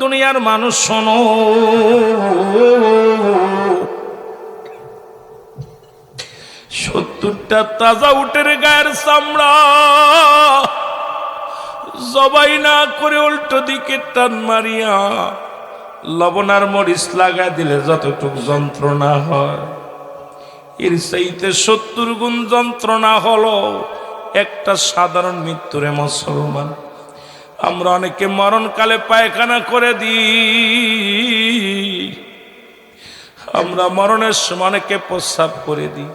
দুনিয়ার মানুষ শোনো, সত্তরটা তাজা উটের গায়ের চামড়া জবাই না করে উল্টো দিকে টান মারিয়া লবণার মরিচ লাগা দিলে যতটুক যন্ত্রণা হয়, এর চাইতে 70 গুণ যন্ত্রণা হলো একটা সাধারণ মৃত্যুরে। মুসলমান আমরা অনেকে মরণকালে পায়খানা করে দিই, আমরা মরণের সময় অনেকে প্রস্রাব করে দিই,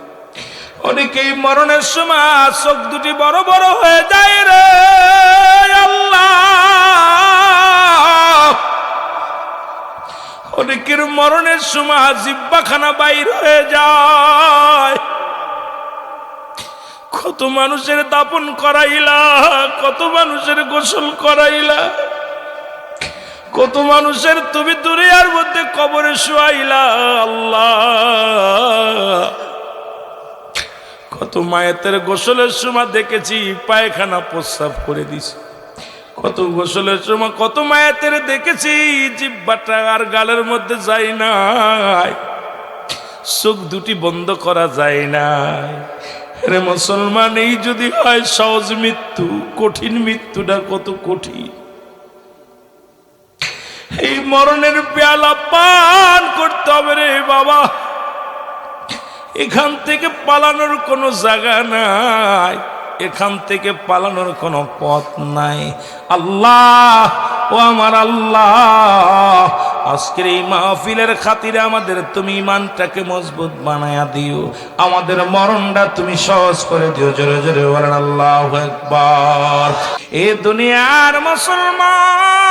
অনেকেই মরণের সময় চোখ দুটি বড় বড় হয়ে যায় রে আল্লাহ। অনেকের মরণের সময় জিহ্বাখানা বাইর হয়ে যায়। কত মানুষের দাপন করাইলা, কত মানুষের গোসল করাইলা, কত মানুষের তুমি দুনিয়ার মধ্যে কবরে শুয়াইলা আল্লাহ। কত মায়েতের গোসলের সময় দেখেছি পায়খানা প্রস্রাব করে দিছে, কত গোসলের সময় কত মায়েতের দেখেছি জিহ্বাটা আর গালের মধ্যে যায় নাই, চোখ দুটি বন্ধ করা যায় নাই। রে মুসলমান, এই যদি হয় সহজ মৃত্যু, কঠিন মৃত্যুটা কত কঠিন। এই মরণের পেয়ালা পান করতে হবে রে বাবা, এখান থেকে পালানোর কোনো জায়গা নাই, এখান থেকে পালানোর কোনো পথ নাই। আল্লাহ ও আমার আল্লাহ, আজকের এই মাহফিলের খাতিরে আমাদের তুমি ইমানটাকে মজবুত বানায়া দিও, আমাদের মরণটা তুমি সহজ করে দিও। জোরে জোরে বলেন আল্লাহু আকবার। এ দুনিয়ার মুসলমান,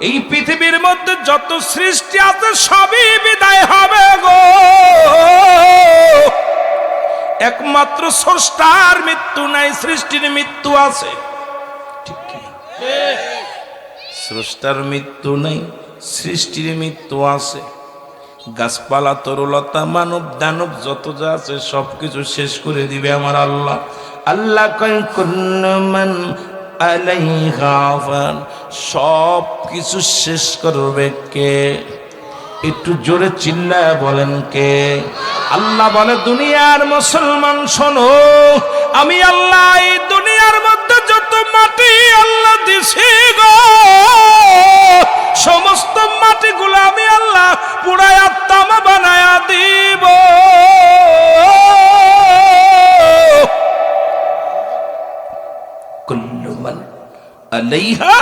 এই পৃথিবীর মধ্যে যত সৃষ্টি আছে সবই বিদায় হবে গো, একমাত্র স্রষ্টার মৃত্যু নাই, সৃষ্টির মৃত্যু আছে। ঠিক কি? স্রষ্টার মৃত্যু নাই, সৃষ্টির মৃত্যু আছে। গাছপালা, তরুলতা, মানব দানব যত যা আছে সবকিছু শেষ করে দিবে আমার আল্লাহ। আল্লাহ কয় কুল্লু মান আলাইহা ফান, সব কিছু শেষ করবে কে? একটু জোরে চিল্লায় বলেন কে? আল্লাহ বলে দুনিয়ার মুসলমান শোনো, আমি আল্লাহ এই দুনিয়ার মধ্যে যত মাটি আল্লাহ দিছি গো, সমস্ত মাটিগুলো আমি আল্লাহ পুড়ায়া তামা বানায়া দিব। কুল্লু মান আলাইহা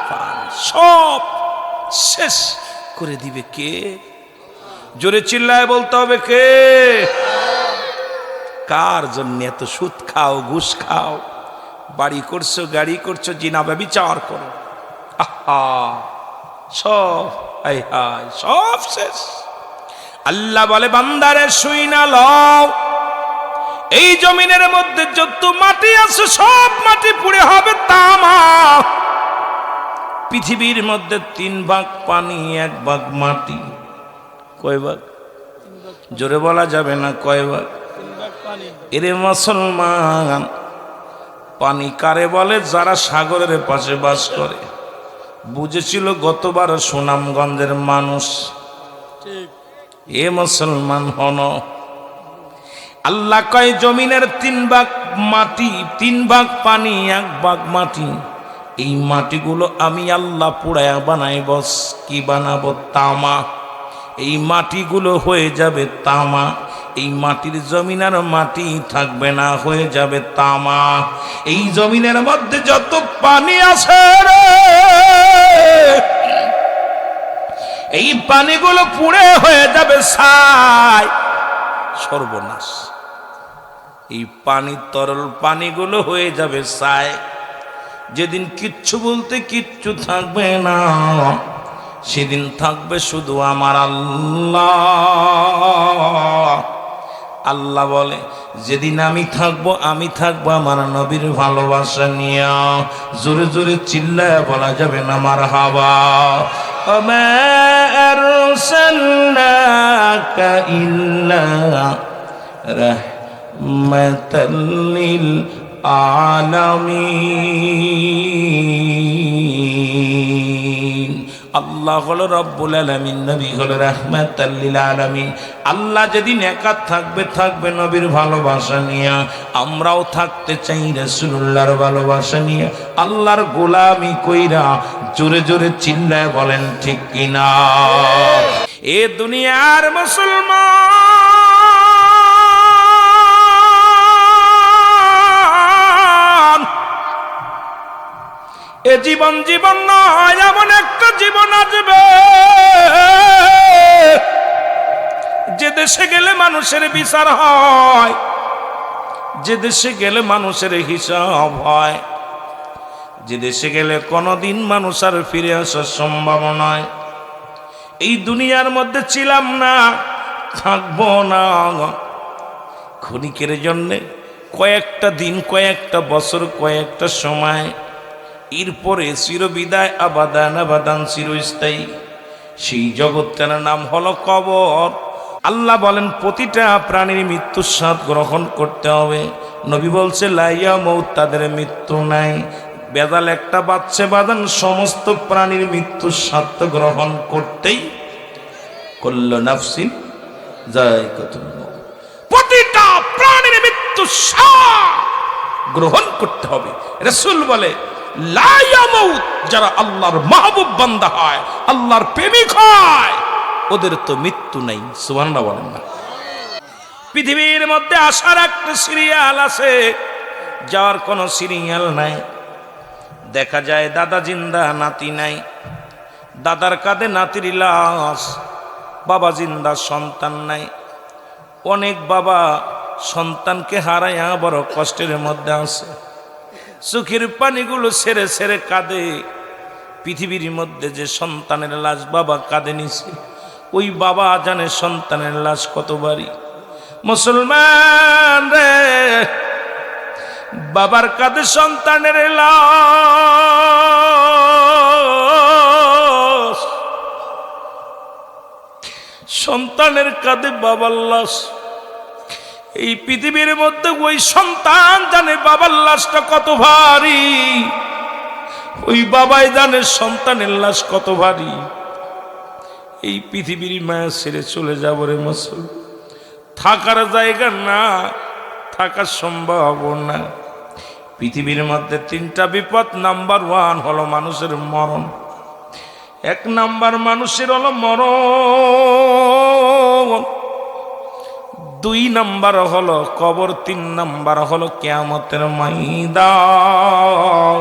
ফান, সব শেষ করে দিবে কে? জোরে চিল্লায় বলতে হবে কে? কার জন্য এত সুদ খাও, ঘুষ খাও, বাড়ি করছো, গাড়ি করছো, জিনা ব্যভিচার করো, আহা সব হায় হায় সব শেষ। আল্লাহ বলে বান্দারে শুই না লও, এই জমিনের মধ্যে যত মাটি আছে সব মাটি পুড়ে হবে তামা। পৃথিবীর মধ্যে 3 ভাগ পানি, 1 ভাগ মাটি। কয় ভাগ? জোরে বলা যাবে না, কয় ভাগ? এরে মুসলমান, পানি কারে বলে? যারা সাগরের পাশে বাস করে। বুঝেছিল গতবার সুনামগঞ্জের মানুষ। এ মুসলমান হন, আল্লাহ কয় জমিনের 3 ভাগ মাটি, 3 ভাগ পানি, 1 ভাগ মাটি। এই মাটিগুলো আমি আল্লাহ পুড়ায়া বানাইব। কি বানাবো? তামা। এই মাটিগুলো হয়ে যাবে তামা, এই মাটির জমিন আর মাটি থাকবে না, হয়ে যাবে তামা। এই জমিনের মধ্যে যত পানি আছে রে, এই পানিগুলো পুড়ে হয়ে যাবে ছাই, সর্বনাশ। এই পানি, তরল পানিগুলো হয়ে যাবে ছাই। যেদিন কিচ্ছু বলতে কিচ্ছু থাকবে না, সেদিন থাকবে শুধু আমার আল্লাহ। আল্লাহ বলে যেদিন আমি থাকবো আমার নবীর ভালোবাসা নিয়ে। জোরে জোরে চিল্লায় বলা যাবে না মারহাবা। ওমা আরসালনাকা ইল্লা লিল আলামিন। আল্লাহ হলো রব্বুল আলামিন, নবী হলো রাহমাতাল লিল আলামিন। আল্লাহ যেদিন একা থাকবে, থাকবে নবীর ভালোবাসা নিয়ে। আমরাও থাকতে চাই রাসূলুল্লাহর ভালোবাসা নিয়ে, আল্লাহর গোলামি কইরা। জোরে জোরে চিল্লায় বলেন ঠিক কিনা? এ দুনিয়ার মুসলমান, এ জীবন জীবন নয়, এমন একটা জীবন আসবে যে দেশে গেলে মানুষের বিচার হয়, যে দেশে গেলে মানুষের হিসাব হয়, যে দেশে গেলে কোনোদিন মানুষ আর ফিরে আসার সম্ভব নয়। এই দুনিয়ার মধ্যে ছিলাম না, থাকবো না। ক্ষণিকের জন্যে, কয়েকটা দিন, কয়েকটা বছর, কয়েকটা সময়, এরপরে চিরবিদায়, আবাদান আবাদান, চিরস্থায়ী। সেই জগৎটার নাম হলো কবর। আল্লাহ বলেন প্রতিটা প্রাণীর মৃত্যুর স্বাদ গ্রহণ করতে হবে। নবী বলছে লা ইয়ামুত, তাদের মৃত্যু নাই। বেদাল একটা বাচ্চা বাদান, সমস্ত প্রাণীর মৃত্যুর স্বাদ গ্রহণ করতেই, কুল্লু নাফসিন যায়কাতুল মউত, প্রতিটা প্রাণীর মৃত্যুর স্বাদ গ্রহণ করতে হবে। রাসূল বলে লা ইয়ামুত, যারা আল্লাহর মাহবুব বান্দা হয়, আল্লাহর প্রেমিক হয়, ওদের তো মৃত্যু নাই। সুবহানাল্লাহ বলেন না? পৃথিবীর মধ্যে আসার একটা সিরিয়াল আছে, যাওয়ার কোনো সিরিয়াল নাই। দেখা যায় দাদা জিন্দা, নাতি নাই। দাদার কাঁধে নাতির লাশ, বাবা জিন্দা, সন্তান নাই। অনেক বাবা সন্তানকে হারাইয়া বড় কষ্টের মধ্যে আছে। চোখের পানিগুলো ছেড়ে ছেড়ে কাঁদে। পৃথিবীর মধ্যে যে সন্তানের লাশ বাবা কাঁদে নিছে, ওই বাবা জানে সন্তানের লাশ কত বাড়ি। মুসলমান রে, বাবার কাঁধে সন্তানের লাশ, সন্তানের কাঁধে বাবার লাশ। এই পৃথিবীর মধ্যে ওই সন্তান জানে বাবার লাশটা কত ভারী, ওই বাবাই জানে সন্তানের লাশ কত ভারী। এই পৃথিবীর মায়া ছেড়ে চলে যাব রে মুসলমান, থাকার জায়গা না, থাকার সম্ভব না। পৃথিবীর মধ্যে তিনটা বিপদ। নাম্বার 1 হলো মানুষের মরণ। 1 নাম্বার মানুষের হলো মরণ। 2 নাম্বার হলো কবর। 3 নাম্বার হলো কিয়ামতের ময়দান।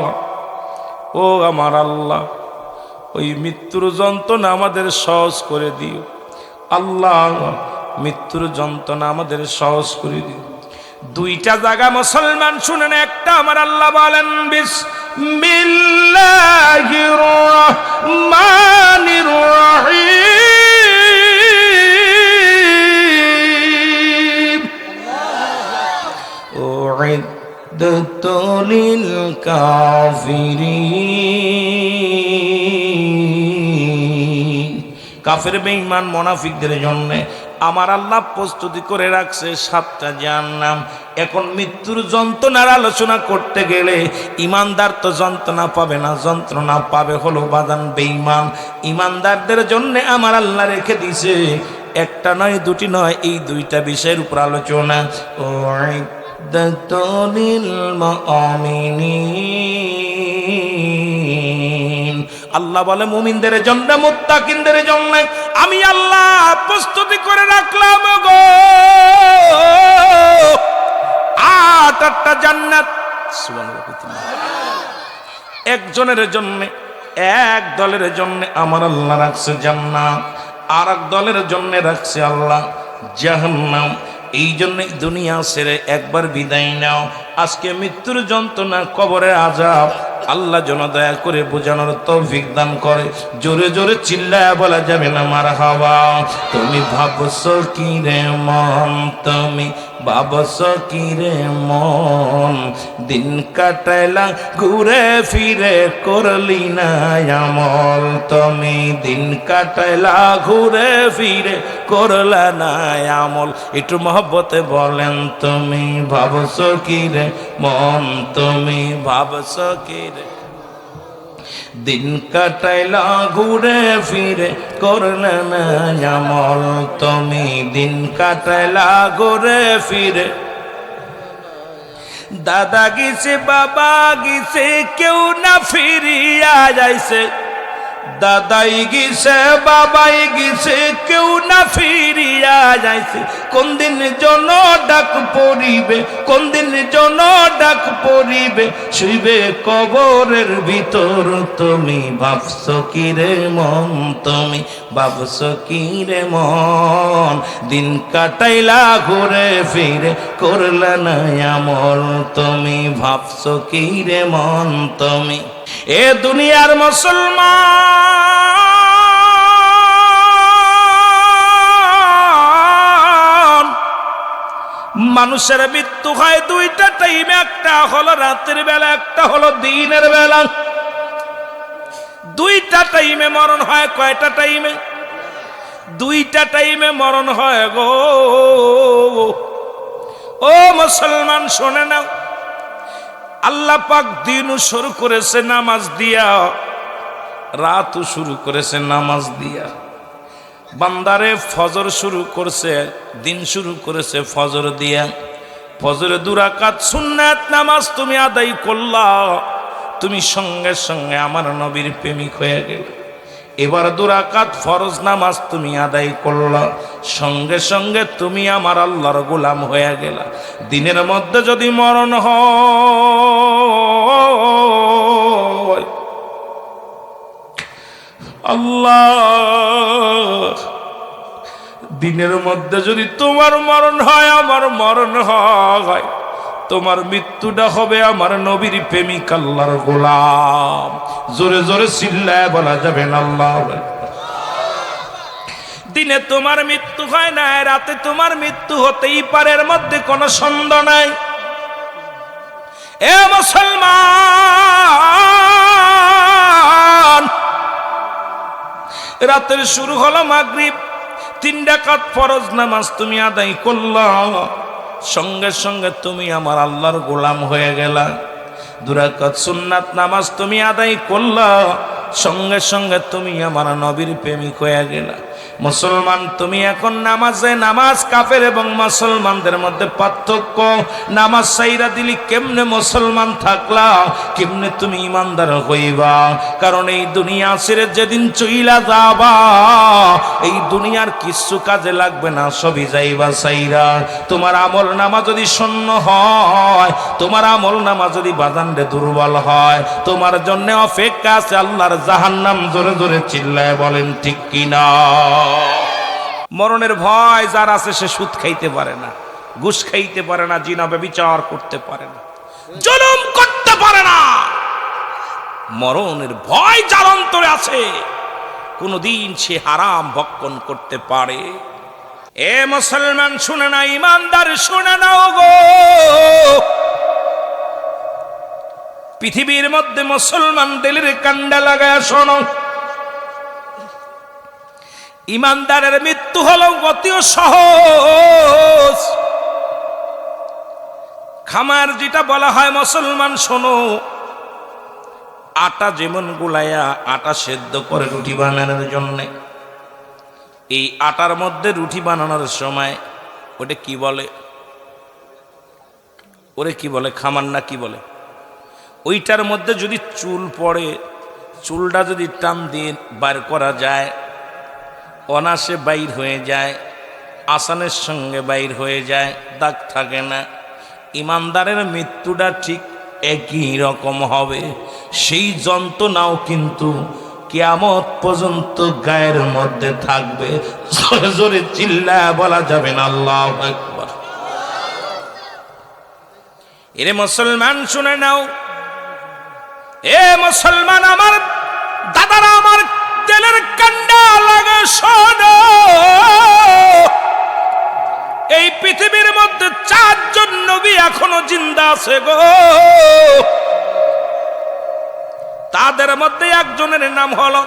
ও আমার আল্লাহ, ওই মৃত্যুর যন্ত্রণা আমাদের সহজ করে দিও। আল্লাহ, মৃত্যুর যন্ত্রণা আমাদের সহজ করে দিও। 2টা জায়গা মুসলমান শুনেন। একটা আমার আল্লাহ বলেন বিসমিল্লাহির রহমানির রহিম, উইদ্দাতু লিল কাফিরিন। কাফের বেঈমান মুনাফিকদের জন্য আমার আল্লাহ প্রস্তুতি করে রাখছে 7টা জাহান্নাম। এখন মৃত্যুর যন্ত্রণার আলোচনা করতে গেলে ইমানদার তো যন্ত্রণা পাবে না, যন্ত্রণা পাবে হলো বাদান বেঈমান। ইমানদারদের জন্য আমার আল্লাহ রেখে দিয়েছে একটা নয়, 2টি নয়, এই 2টা বিষয়ের উপর আলোচনা। উইদ্দাতুল মুমিনিন, আল্লাহ বলে মুমিনদের জন্য, মুত্তাকিনদের জন্য আমি আল্লাহ প্রস্তুতি করে রাখলাম গো 8টা জান্নাত। সুবহানাল্লাহ। একজনের জন্য, এক দলের জন্য আমার আল্লাহ রাখছে জান্নাত, আর এক দলের জন্য রাখছে আল্লাহ জাহান্নাম। এই জন্যই দুনিয়া ছেড়ে একবার বিদায় নাও। আজকে মৃত্যুর যন্ত্রণা, কবরের আযাব আল্লাহ যেন দয়া করে বোঝানোর তৌফিক দান করে। জোরে জোরে চিল্লায়া বলা যাবে না মারহাবা। তুমি ভাবছো কি রে মন, তুমি ভাবছ কি রে মন দিন কাটাইলা ঘুরে ফিরে করলি না আমল তুমি দিন কাটাইলা ঘুরে ফিরে করলা না আমল একটু মহব্বতে বলেন তুমি ভাবছ কি রে মন তুমি ভাবছ কি রে দিন কাটাইলা ঘুরে ফিরে করলে না আমল তুমি দিন কাটাইলা ঘুরে ফিরে দাদা গেছে বাবা গেছে কেউ না ফিরিয়া যাইছে দাদাই গেছে বাবাই গেছে কেউ না ফিরিয়া যাইছে কোন দিন জন ডাক পড়িবে কোন দিন জন ডাক পড়িবে শুইবে কবরের ভিতর তুমি ভাবছ কি রে মন তুমি ভাবছ কি রে মন দিন কাটাইলা ঘুরে ফিরে করলা না আমল তুমি ভাবছ কি রে মন তুমি এ দুনিয়ার মুসলমান মানুষের মৃত্যু হয় দুইটা টাইমে একটা হলো রাতের বেলা একটা হলো দিনের বেলা দুইটা টাইমে মরণ হয় কয়টা টাইমে দুইটা টাইমে মরণ হয় গো ও মুসলমান শোনে নাও আল্লাহ পাক দিনও শুরু করেছে নামাজ দিয়া রাতও শুরু করেছে নামাজ দিয়া বান্দারে ফজর শুরু করছে দিন শুরু করেছে ফজর দিয়া ফজরে 2 রাকাত সুন্নাত নামাজ তুমি আদায় করলা তুমি সঙ্গে সঙ্গে আমার নবীর প্রেমিক হয়ে গেলে এবার 2 রাকাত ফরজ নামাজ তুমি আদায় করলা সঙ্গে সঙ্গে তুমি আমার আল্লাহর গোলাম হয়ে গেলা দিনের মধ্যে যদি মরণ হয় আল্লাহ দিনের মধ্যে যদি তোমার মরণ হয় আমার মরণ হয় তোমার মৃত্যুটা হবে আমার নবীর প্রেমিক আল্লাহর গোলাম জোরে জোরে চিল্লায় বলা যাবে না আল্লাহ দিনে তোমার মৃত্যু হয় না রাতে তোমার মৃত্যু হতেই পারে এর মধ্যে কোনো সন্দেহ নাই এ মুসলমান রাতের শুরু হলো মাগরিব 3 রাকাত ফরজ নামাজ তুমি আদায় করলা সঙ্গে সঙ্গে তুমি আমার আল্লাহর গোলাম হয়ে গেলা 2 রাকাত সুন্নাত নামাজ তুমি আদায় করলা সঙ্গে সঙ্গে তুমি আমার নবীর প্রেমিক হয়ে গেলা মুসলমান তুমি এখন নামাজে নামাজ কাফের এবং মুসলমানদের মধ্যে পার্থক্য নামাজ সাইরা দিলি কেমনে মুসলমান থাকলা কেমনে তুমি ইমানদার হইবা কারণ এই দুনিয়া ছেড়ে যেদিন চইলা যাবা এই দুনিয়ার কিছু কাজে লাগবে না সবই যাইবা সাইরা তোমার আমল নামা যদি শূন্য হয় তোমার আমল নামা যদি বাজানরে দুর্বল হয় তোমার জন্য অপেক্ষা আছে আল্লাহর জাহান্নাম জোরে জোরে চিল্লায় বলেন ঠিক কিনা মরণের ভয় যার আছে সে সুদ খাইতে পারে না ঘুষ খাইতে পারে না জিনা ব্যভিচার করতে পারে না জুলুম করতে পারে না মরণের ভয় যার অন্তরে আছে কোনদিন সে হারাম ভক্ষণ করতে পারে এ মুসলমান শুনে না ইমানদার শুনে নাও গো পৃথিবীর মধ্যে মুসলমান দিলের কান্ডা লাগায় শোনো ইমানদারের মৃত্যু হলো অতি সহজ খামার যেটা বলা হয় মুসলমান শোনো আটা যেমন গুলাইয়া আটা সেদ্ধ করে রুটি বানানোর জন্য এই আটার মধ্যে রুটি বানানোর সময় ওটা কি বলে ওরে কি বলে খামার না কি বলে ওইটার মধ্যে যদি চুল পড়ে চুলটা যদি টান দিয়ে বার করা যায় অনাসে বাইর হয়ে যায় আসানের সঙ্গে বাইর হয়ে যায় দাগ থাকে না ইমানদারের মৃত্যুটা ঠিক একই রকম হবে সেই যন্ত্রণাও কিন্তু কিয়ামত পর্যন্ত গায়ের মধ্যে থাকবে জোরে জোরে চিল্লায় বলা যাবে না আল্লাহু আকবার এরে মুসলমান শুনে নাও এ মুসলমান আমার দাদারা আমার দিলের কান্ডা লাগে শোনো এই পৃথিবীর মধ্যে 4 জন নবী এখনো জিন্দা আছে গো। তাদের মধ্যে একজনের নাম হলো,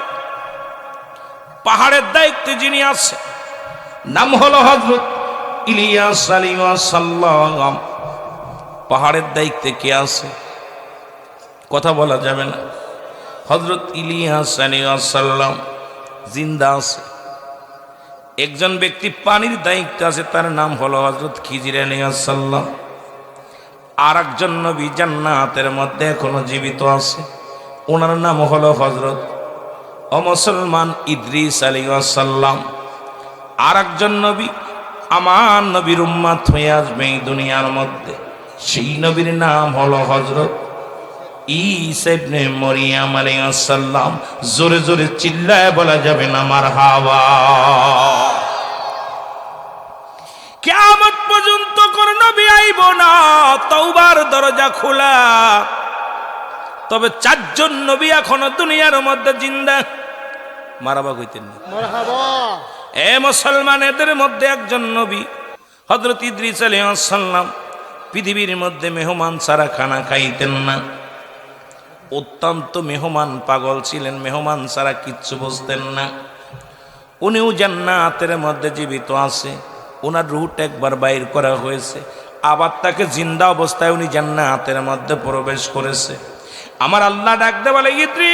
পাহাড়ের দায়িত্বে যিনি আছে, নাম হলো হযরত ইলিয়াস আলাইহিস সালাম। পাহাড়ের দায়িত্বে কে আছে কথা বলা যাবে না। হযরত ইলিয়াস আলাইহিস সালাম জিন্দা আছে। একজন ব্যক্তি পানির দায়িত্বে আছে, তার নাম হলো হযরত খিজির আলাইহিস সালাম। আর একজন নবী জান্নাতের মধ্যে এখনো জীবিত আছে, ওনার নাম হলো হযরত ও মুসলমান ইদ্রিস আলাইহিস সালাম। আর একজন নবী আমার নবীর উম্মত হয়ে আসবে এই দুনিয়ার মধ্যে, সেই নবীর নাম হলো হযরত ঈসা ইবনে মরিয়ম আলাইহিস সালাম। জোরে জোরে চিল্লায় বলা যাবে না মারহাবা। কিয়ামত পর্যন্ত কোন নবী আইব না, তওবার দরজা খোলা। তবে 4 জন নবী এখনো দুনিয়ার মধ্যে জিন্দা। মারহাবা কইতেন না? মারহাবা। এ মুসলমান, এদের মধ্যে একজন নবী হযরত ইদ্রিস আলাইহিস সালাম পৃথিবীর মধ্যে মেহমান ছাড়া খানা খাইতেন না। অত্যন্ত মেহমান পাগল ছিলেন, মেহমান ছাড়া কিচ্ছু বুঝতেন না। উনিও জান্নাতের মধ্যে জীবিত আছে। ওনার রূহটা একবার বাইর করা হয়েছে, আবার তাকে জিন্দা অবস্থায় উনি জান্নাতের মধ্যে প্রবেশ করেছে। আমার আল্লাহ ডাকতে বলে, ইদ্রিস,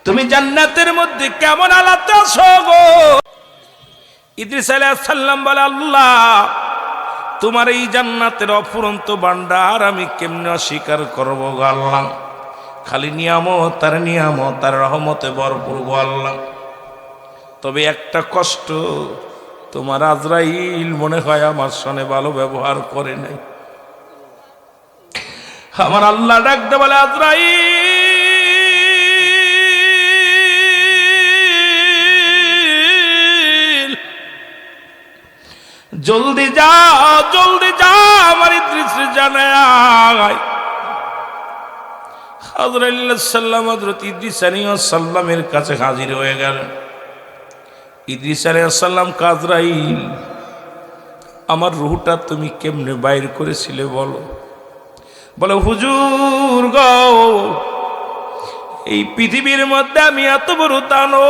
তুমি জান্নাতের মধ্যে কেমন আলাদা আছো গো? ইদ্রিস আলাইহিস সালাম বলে, আল্লাহ, তোমার এই জান্নাতের অফুরন্ত ভান্ডার আমি কেমনে অস্বীকার করবো গো আল্লাহ? খালি নিয়ামত আর রহমতে ভরপুর গো আল্লাহ। তবে একটা কষ্ট, তোমার আজরাইল মনে হয় আমার সঙ্গে ভালো ব্যবহার করে নাই। আমার আল্লাহ ডাকতে বলে, আজরাইল, জলদি যা আমার ইদ্রিস জানায়। আজরাইল সাল্লাম হযরত ইদ্রিস আলাইহিস সালামের কাছে হাজির হয়ে গেল। ইদ্রিস আলাইহিস সালাম, আজরাইল, আমার রূহটা তুমি কেমনে বাইর করেছিলে বলো? বলে, হুজুর গো, এই পৃথিবীর মধ্যে আমি এত বড় দানব,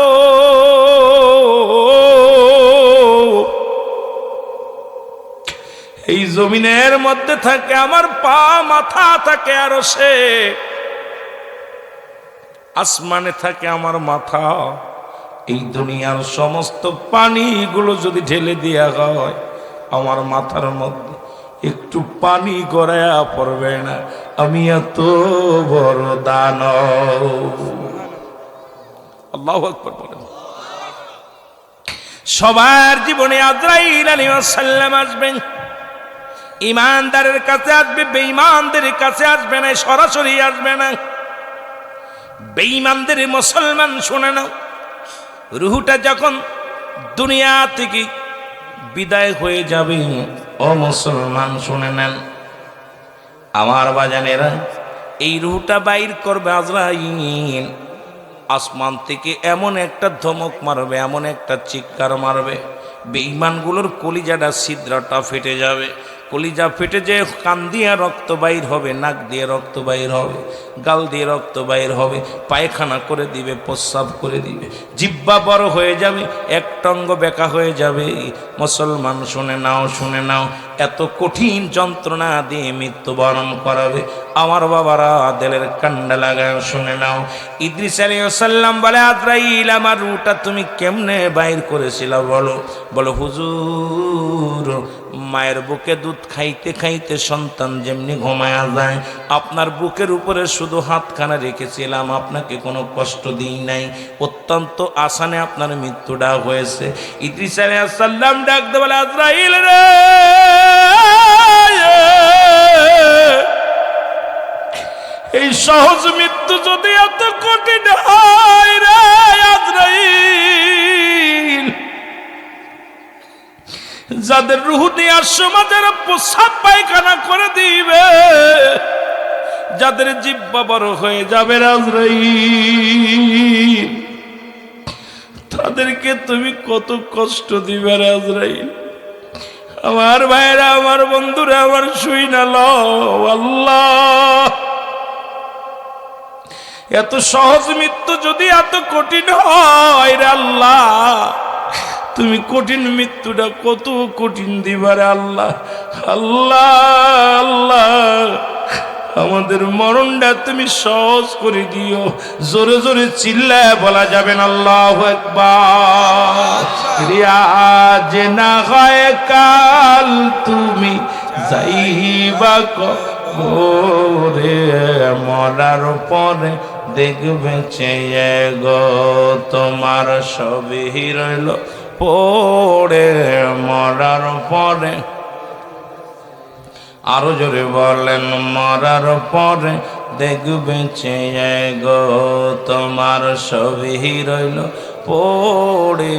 এই জমিনের মধ্যে থাকে আমার পা, মাথা থাকে আরশে, আসমানে থাকে আমার মাথা। এই দুনিয়ার সমস্ত পানিগুলো যদি ঢেলে দেয়া হয়, আমার মাথার মধ্যে একটু পানি গড়ায়া পড়বে না। আমি এত বড় দানব। আল্লাহু আকবার বলেন। সবার জীবনে আজরাইল আলাইহিস সালাম আসবেন। ঈমানদারের কাছে আসবে, বেঈমানদের কাছে আসবে না, সরাসরি আসবে না। বেঈমানদের মুসলমান শুনে নাও, রূহটা যখন দুনিয়া থেকে বিদায় হয়ে যাবে, ও মুসলমান শুনে নেন, আমার বাজানেরা, এই রূহটা বাইর করবে আজরাইল। আসমান থেকে এমন একটা ধমক মারবে, এমন একটা চিৎকার মারবে, বেঈমানগুলোর কলিজাটা ছিদ্রটা ফেটে যাবে। কলিজা ফেটে যে কান দিয়ে রক্ত বাইর হবে, নাক দিয়ে রক্ত বাইর হবে, গাল দিয়ে রক্ত বাইর হবে, পায়খানা করে দিবে, প্রস্রাব করে দিবে, জিহ্বা বড় হয়ে যাবে, একটা অঙ্গ বেঁকা হয়ে যাবে। মুসলমান শুনে নাও, এত কঠিন যন্ত্রণা দিয়ে মৃত্যুবরণ করাবে। আমার বাবারা, দিলের কান্ডা লাগায় শুনে নাও। ইদ্রিস আলাইহিস সালাম বলে, আজরাইল, আমার রূহটা তুমি কেমনে বাইর করেছিল বলো? বলো, হুজুর, মায়ের বুকে দুধ খাইতে খাইতে সন্তান যেমনি ঘুমায়া যায়, আপনার বুকের উপরে শুধু হাতখানা রেখেছিলাম, আপনাকে কোনো কষ্ট দিই নাই, অত্যন্ত আসানে আপনার মৃত্যুটা হয়েছে। ইদ্রিস আলাইহিস সালাম ডাকতে বলে, আজরাইল রে, এই সহজ মৃত্যু যদি এত কঠিন হয় রে আজরাইল, যাদের রূহ নেওয়ার সময় যারা প্রস্রাব পায়খানা করে দিবে, যাদের জিহ্বা বড় হয়ে যাবে আজরাইল, তাদেরকে তুমি কত কষ্ট দিবে আজরাইল। আমার ভাইরা, আমার বন্ধুরা, আমার শুই না লো আল্লাহ, এত সহজ মৃত্যু যদি এত কঠিন হয় রে আল্লাহ, তুমি কঠিন মৃত্যুটা কত কঠিন দিবারে আল্লাহ। আল্লাহ আল্লাহ, আমাদের মরণটা তুমি সহজ করে দিও। জোরে জোরে চিল্লায় বলা যাবে না আল্লাহু আকবার। রিয়াজ না হয় কাল তুমি যাইবা কবরে, মরার পরে দেখবে চেয়ে গো তোমার সবই রইল পড়ে, মরার পরে। আরো জোরে বলেন, মরার পরে দেখবে চেয়ে গো তোমার সবই রইল পড়ে,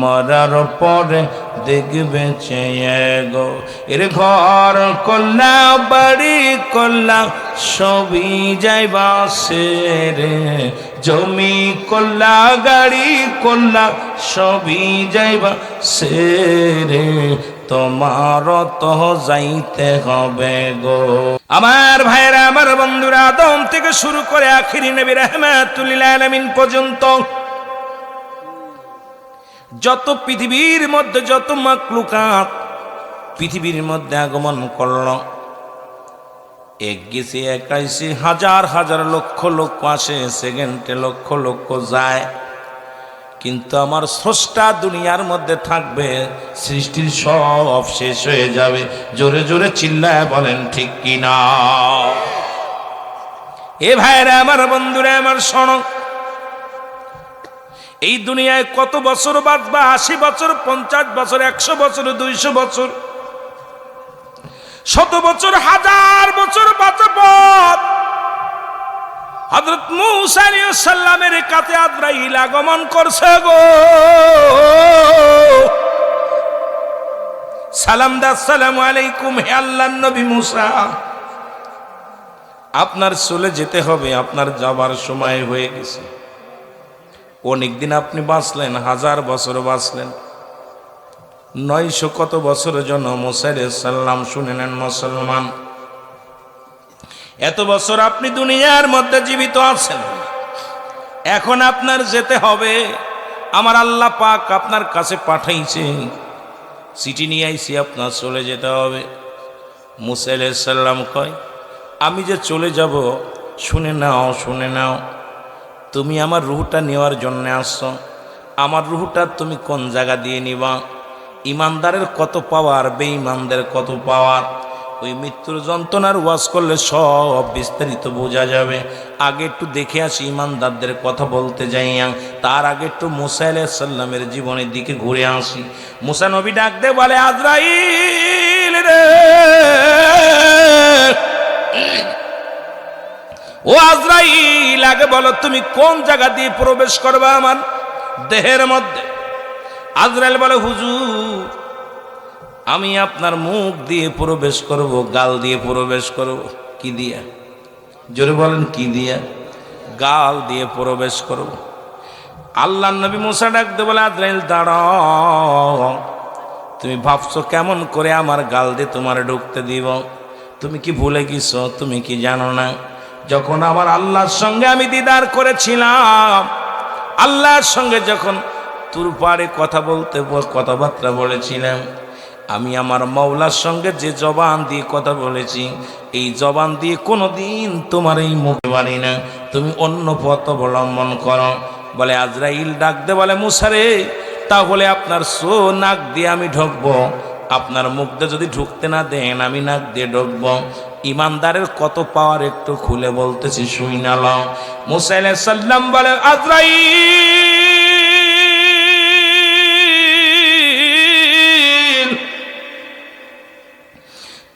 মরার পরে দেখবে চেয়ে গো। এর ঘর করলা, বাড়ি করলা, সবই যাইবা সেরে, জমি করলা, গাড়ি করলা, সবই যাইবা সেরে, তোমার তো যাইতে হবে গো। আমার ভাইরা, আমার বন্ধুরা, আদম থেকে শুরু করে আখিরি নবী রাহমাতুল লিল আলামিন পর্যন্ত যত পৃথিবীর মধ্যে যত মাখলুকাত পৃথিবীর মধ্যে আগমন করল, এক গেছে এক আইসে, হাজার হাজার লক্ষ লক্ষ আসে, সেকেন্ডে লক্ষ লক্ষ যায়, কিন্তু আমার স্রষ্টা দুনিয়ার মধ্যে থাকবে, সৃষ্টির সব শেষ হয়ে যাবে। জোরে জোরে চিল্লায় বলেন ঠিক কিনা। এ ভাইরা, আমার বন্ধুরা, আমার শোনো, এই দুনিয়ায় কত বছর বাঁচবা? 80 বছর, 50 বছর, 100 বছর, 200 বছর, 100 বছর, 1000 বছর বাঁচব। হযরত মূসা আলাইহিস সালামের কাছে আজরাইল আগমন করছে গো। সালাম দা, আসসালামু আলাইকুম, হে আল্লাহর নবী মূসা, আপনার চলে যেতে হবে, আপনার যাবার সময় হয়ে গেছে। অনেকদিন আপনি বাঁচলেন, 1000 বছর বাঁচলেন, 900 কত বছরের জন্য মূসা আলাইহিস সালাম। শুনে নেন মুসলমান, এত বছর আপনি দুনিয়ার মধ্যে জীবিত আছেন, এখন আপনার যেতে হবে। আমার আল্লাহ পাক আপনার কাছে পাঠাইছে, চিঠি নিয়ে আইছি, আপনার চলে যেতে হবে। মূসা আলাইহিস সালাম কয়, আমি যে চলে যাব, শুনে নাও, শুনে নাও, তুমি আমার রূহটা নেওয়ার জন্য আসছো, আমার রূহটা তুমি কোন জায়গা দিয়ে নিবা? ইমানদারের কত পাওয়ার, বেঈমানদের কত পাওয়ার। ওই মৃত্যুর যন্ত্রণার ওয়াজ করলে সব বিস্তারিত বোঝা যাবে। আগে একটু দেখে আসি ইমানদারদের কথা বলতে যাইয়া, তার আগে একটু মূসা আলাইহিস সালামের জীবনের দিকে ঘুরে আসি। মূসা নবী ডাক দে বলে, আজরাইল রে, ও আজরাইল, আগে বলো তুমি কোন জায়গা দিয়ে প্রবেশ করবে আমার দেহের মধ্যে? আজরাইল বলে, হুজুর, আমি আপনার মুখ দিয়ে প্রবেশ করব, গাল দিয়ে প্রবেশ করব। কি দিয়া? জোরে বলেন, কি দিয়া? গাল দিয়ে প্রবেশ করব। আল্লাহর নবী মূসা ডাকতে বলে, আজরাইল দাঁড়াও, তুমি ভাবছো কেমন করে আমার গাল দিয়ে তোমার ঢুকতে দিব? তুমি কি ভুলে গেছো? তুমি কি জানো না, যখন আমার আল্লাহর সঙ্গে আমি দিদার করেছিলাম, আল্লাহর সঙ্গে যখন তুর পারে কথা বলতে কথাবার্তা বলেছিলাম, আমি আমার মাওলার সঙ্গে যে জবান দিয়ে কথা বলেছি, এই জবান দিয়ে কোনোদিন তোমার এই মুখে বাড়ি না, তুমি অন্য পথ অবলম্বন করো। বলে আজরাইল ডাক দে বলে, মূসা রে, তাহলে আপনার নাক দিয়ে আমি ঢুকবো, আপনার মুখ দিয়ে যদি ঢুকতে না দেন আমি নাক দিয়ে ঢুকবো। ইমানদারের কত পাওয়ার একটু খুলে বলতেছি, শুই না লও। মূসা আলাইহিস সালাম বলে, আজরাইল,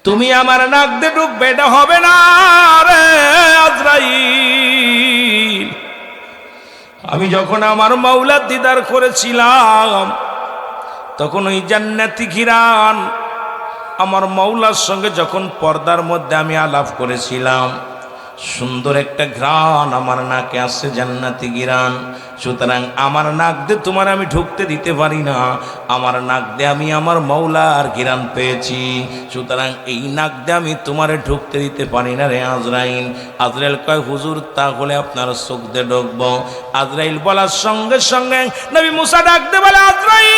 তুমি আমার নাক দিয়ে ঢুকবে, এটা হবে না রে আজরাইল। আমি যখন আমার মাওলার দিদার করেছিলাম, তখন ওই জান্নাতি ঘিরান আমার মাওলার সঙ্গে যখন পর্দার মধ্যে আমি আলাপ করেছিলাম, সুন্দর একটা ঘ্রাণ আমার নাকে আসছে, জান্নাতি ঘ্রাণ। সুতরাং আমার নাক দিয়ে তোমার আমি ঢুকতে দিতে পারি না, আমার নাক দিয়ে আমি আমার মাওলার ঘ্রাণ পেয়েছি, সুতরাং এই নাক দিয়ে আমি তোমারে ঢুকতে দিতে পারি না রে আজরাইল। আজরাইল কয় হুজুর তাহলে আপনার চোখ দিয়ে ঢুকবো। আজরাইল বলার সঙ্গে সঙ্গে নবী মুসা ডাক দিয়ে বলে, আজরাইল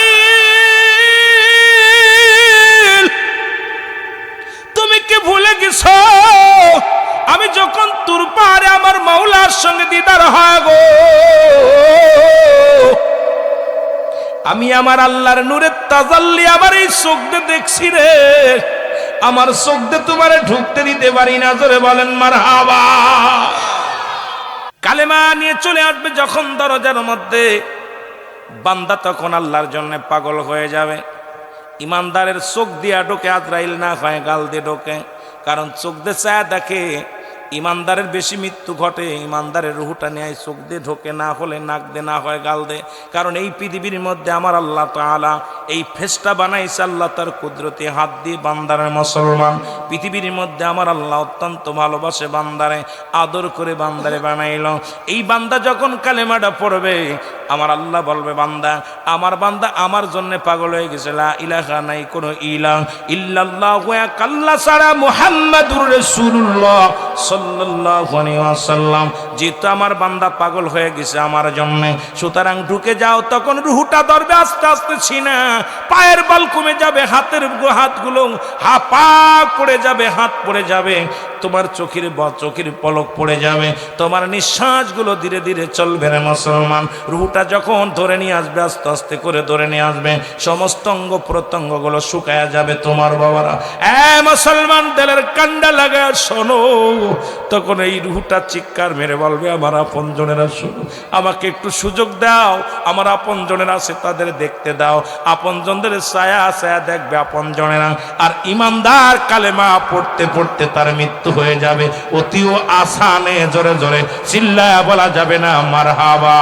তুমি কি ভুলে গেছো আমি যখন তুর পাহাড়ে আমার মাওলার সঙ্গে দিদার হয় গো, আমি আমার আল্লাহর নূরের তাজাল্লি আমার এই চোখ দিয়ে দেখছি রে, আমার চোখ দিয়ে তোমারে ঢুকতে দিতে পারি না। জোরে বলেন মারহাবা। কালেমা নিয়ে চলে আসবে যখন দরজার মধ্যে, বান্দা তখন আল্লাহর জন্য পাগল হয়ে যাবে। ইমানদারের চোখ দিয়া ঢোকে, আজরাইল না হয় গাল দিয়ে ঢোকে, কারণ চোখ দিয়ে চায়া দেখে ইমানদারের বেশি মৃত্যু ঘটে। ইমানদারের রুহটা নেয় চোখ দিয়ে ঢোকে, না হলে নাক দে, না হয় গাল দে। কারণ এই পৃথিবীর মধ্যে আমার আল্লাহ তাআলা এই ফেসটা বানাইছে আল্লাহ তার কুদরতি হাত দিয়ে বান্দারের। মুসলমান পৃথিবীর মধ্যে আমার আল্লাহ অত্যন্ত ভালোবাসে বান্দারে, আদর করে বান্দারে বানাইল। এই বান্দা যখন কালেমাটা পড়বে আমার আল্লাহ বলবে, বান্দা আমার জন্য পাগল হয়ে গেছে, লা ইলাহা নাই কোনো ইলাহ ইল্লাল্লাহু কাল্লা সারা মুহাম্মাদুর রাসূলুল্লাহ সাল্লাল্লাহু আলাইহি ওয়াসাল্লাম। যেহেতু আমার বান্দা পাগল হয়ে গেছে আমার জন্য, সুতরাং ঢুকে যাও। তখন রুহটা ধরবে আস্তে আস্তে ছিনা, পায়ের বল কমে যাবে, হাতগুলো পা পড়ে যাবে, হাত পড়ে যাবে, তোমার চোখের পলক পড়ে যাবে, তোমার নিঃশ্বাসগুলো ধীরে ধীরে চলবে রে মুসলমান। রুহটা যখন ধরে নিয়ে আসবে, আস্তে আস্তে করে ধরে নিয়ে আসবে, সমস্ত অঙ্গ প্রত্যঙ্গগুলো শুকায়া যাবে তোমার বাবারা। মুসলমান দিলের কান্ডা লাগা শোনো, তখন এই রুহটা চিৎকার মেরে বলবে, আমার আপনজনেরা শোনো, আমাকে একটু সুযোগ দাও, আমার আপনজনেরা আছে তাদের দেখতে দাও। আপনজনদের ছায়া ছায়া দেখবে আপনজনেরা। আর ইমানদার কালেমা পড়তে পড়তে তার মৃত্যু হয়ে যাবে অতিও আসানে। জোরে জোরে চিল্লায়া বলা যাবে না মারহাবা।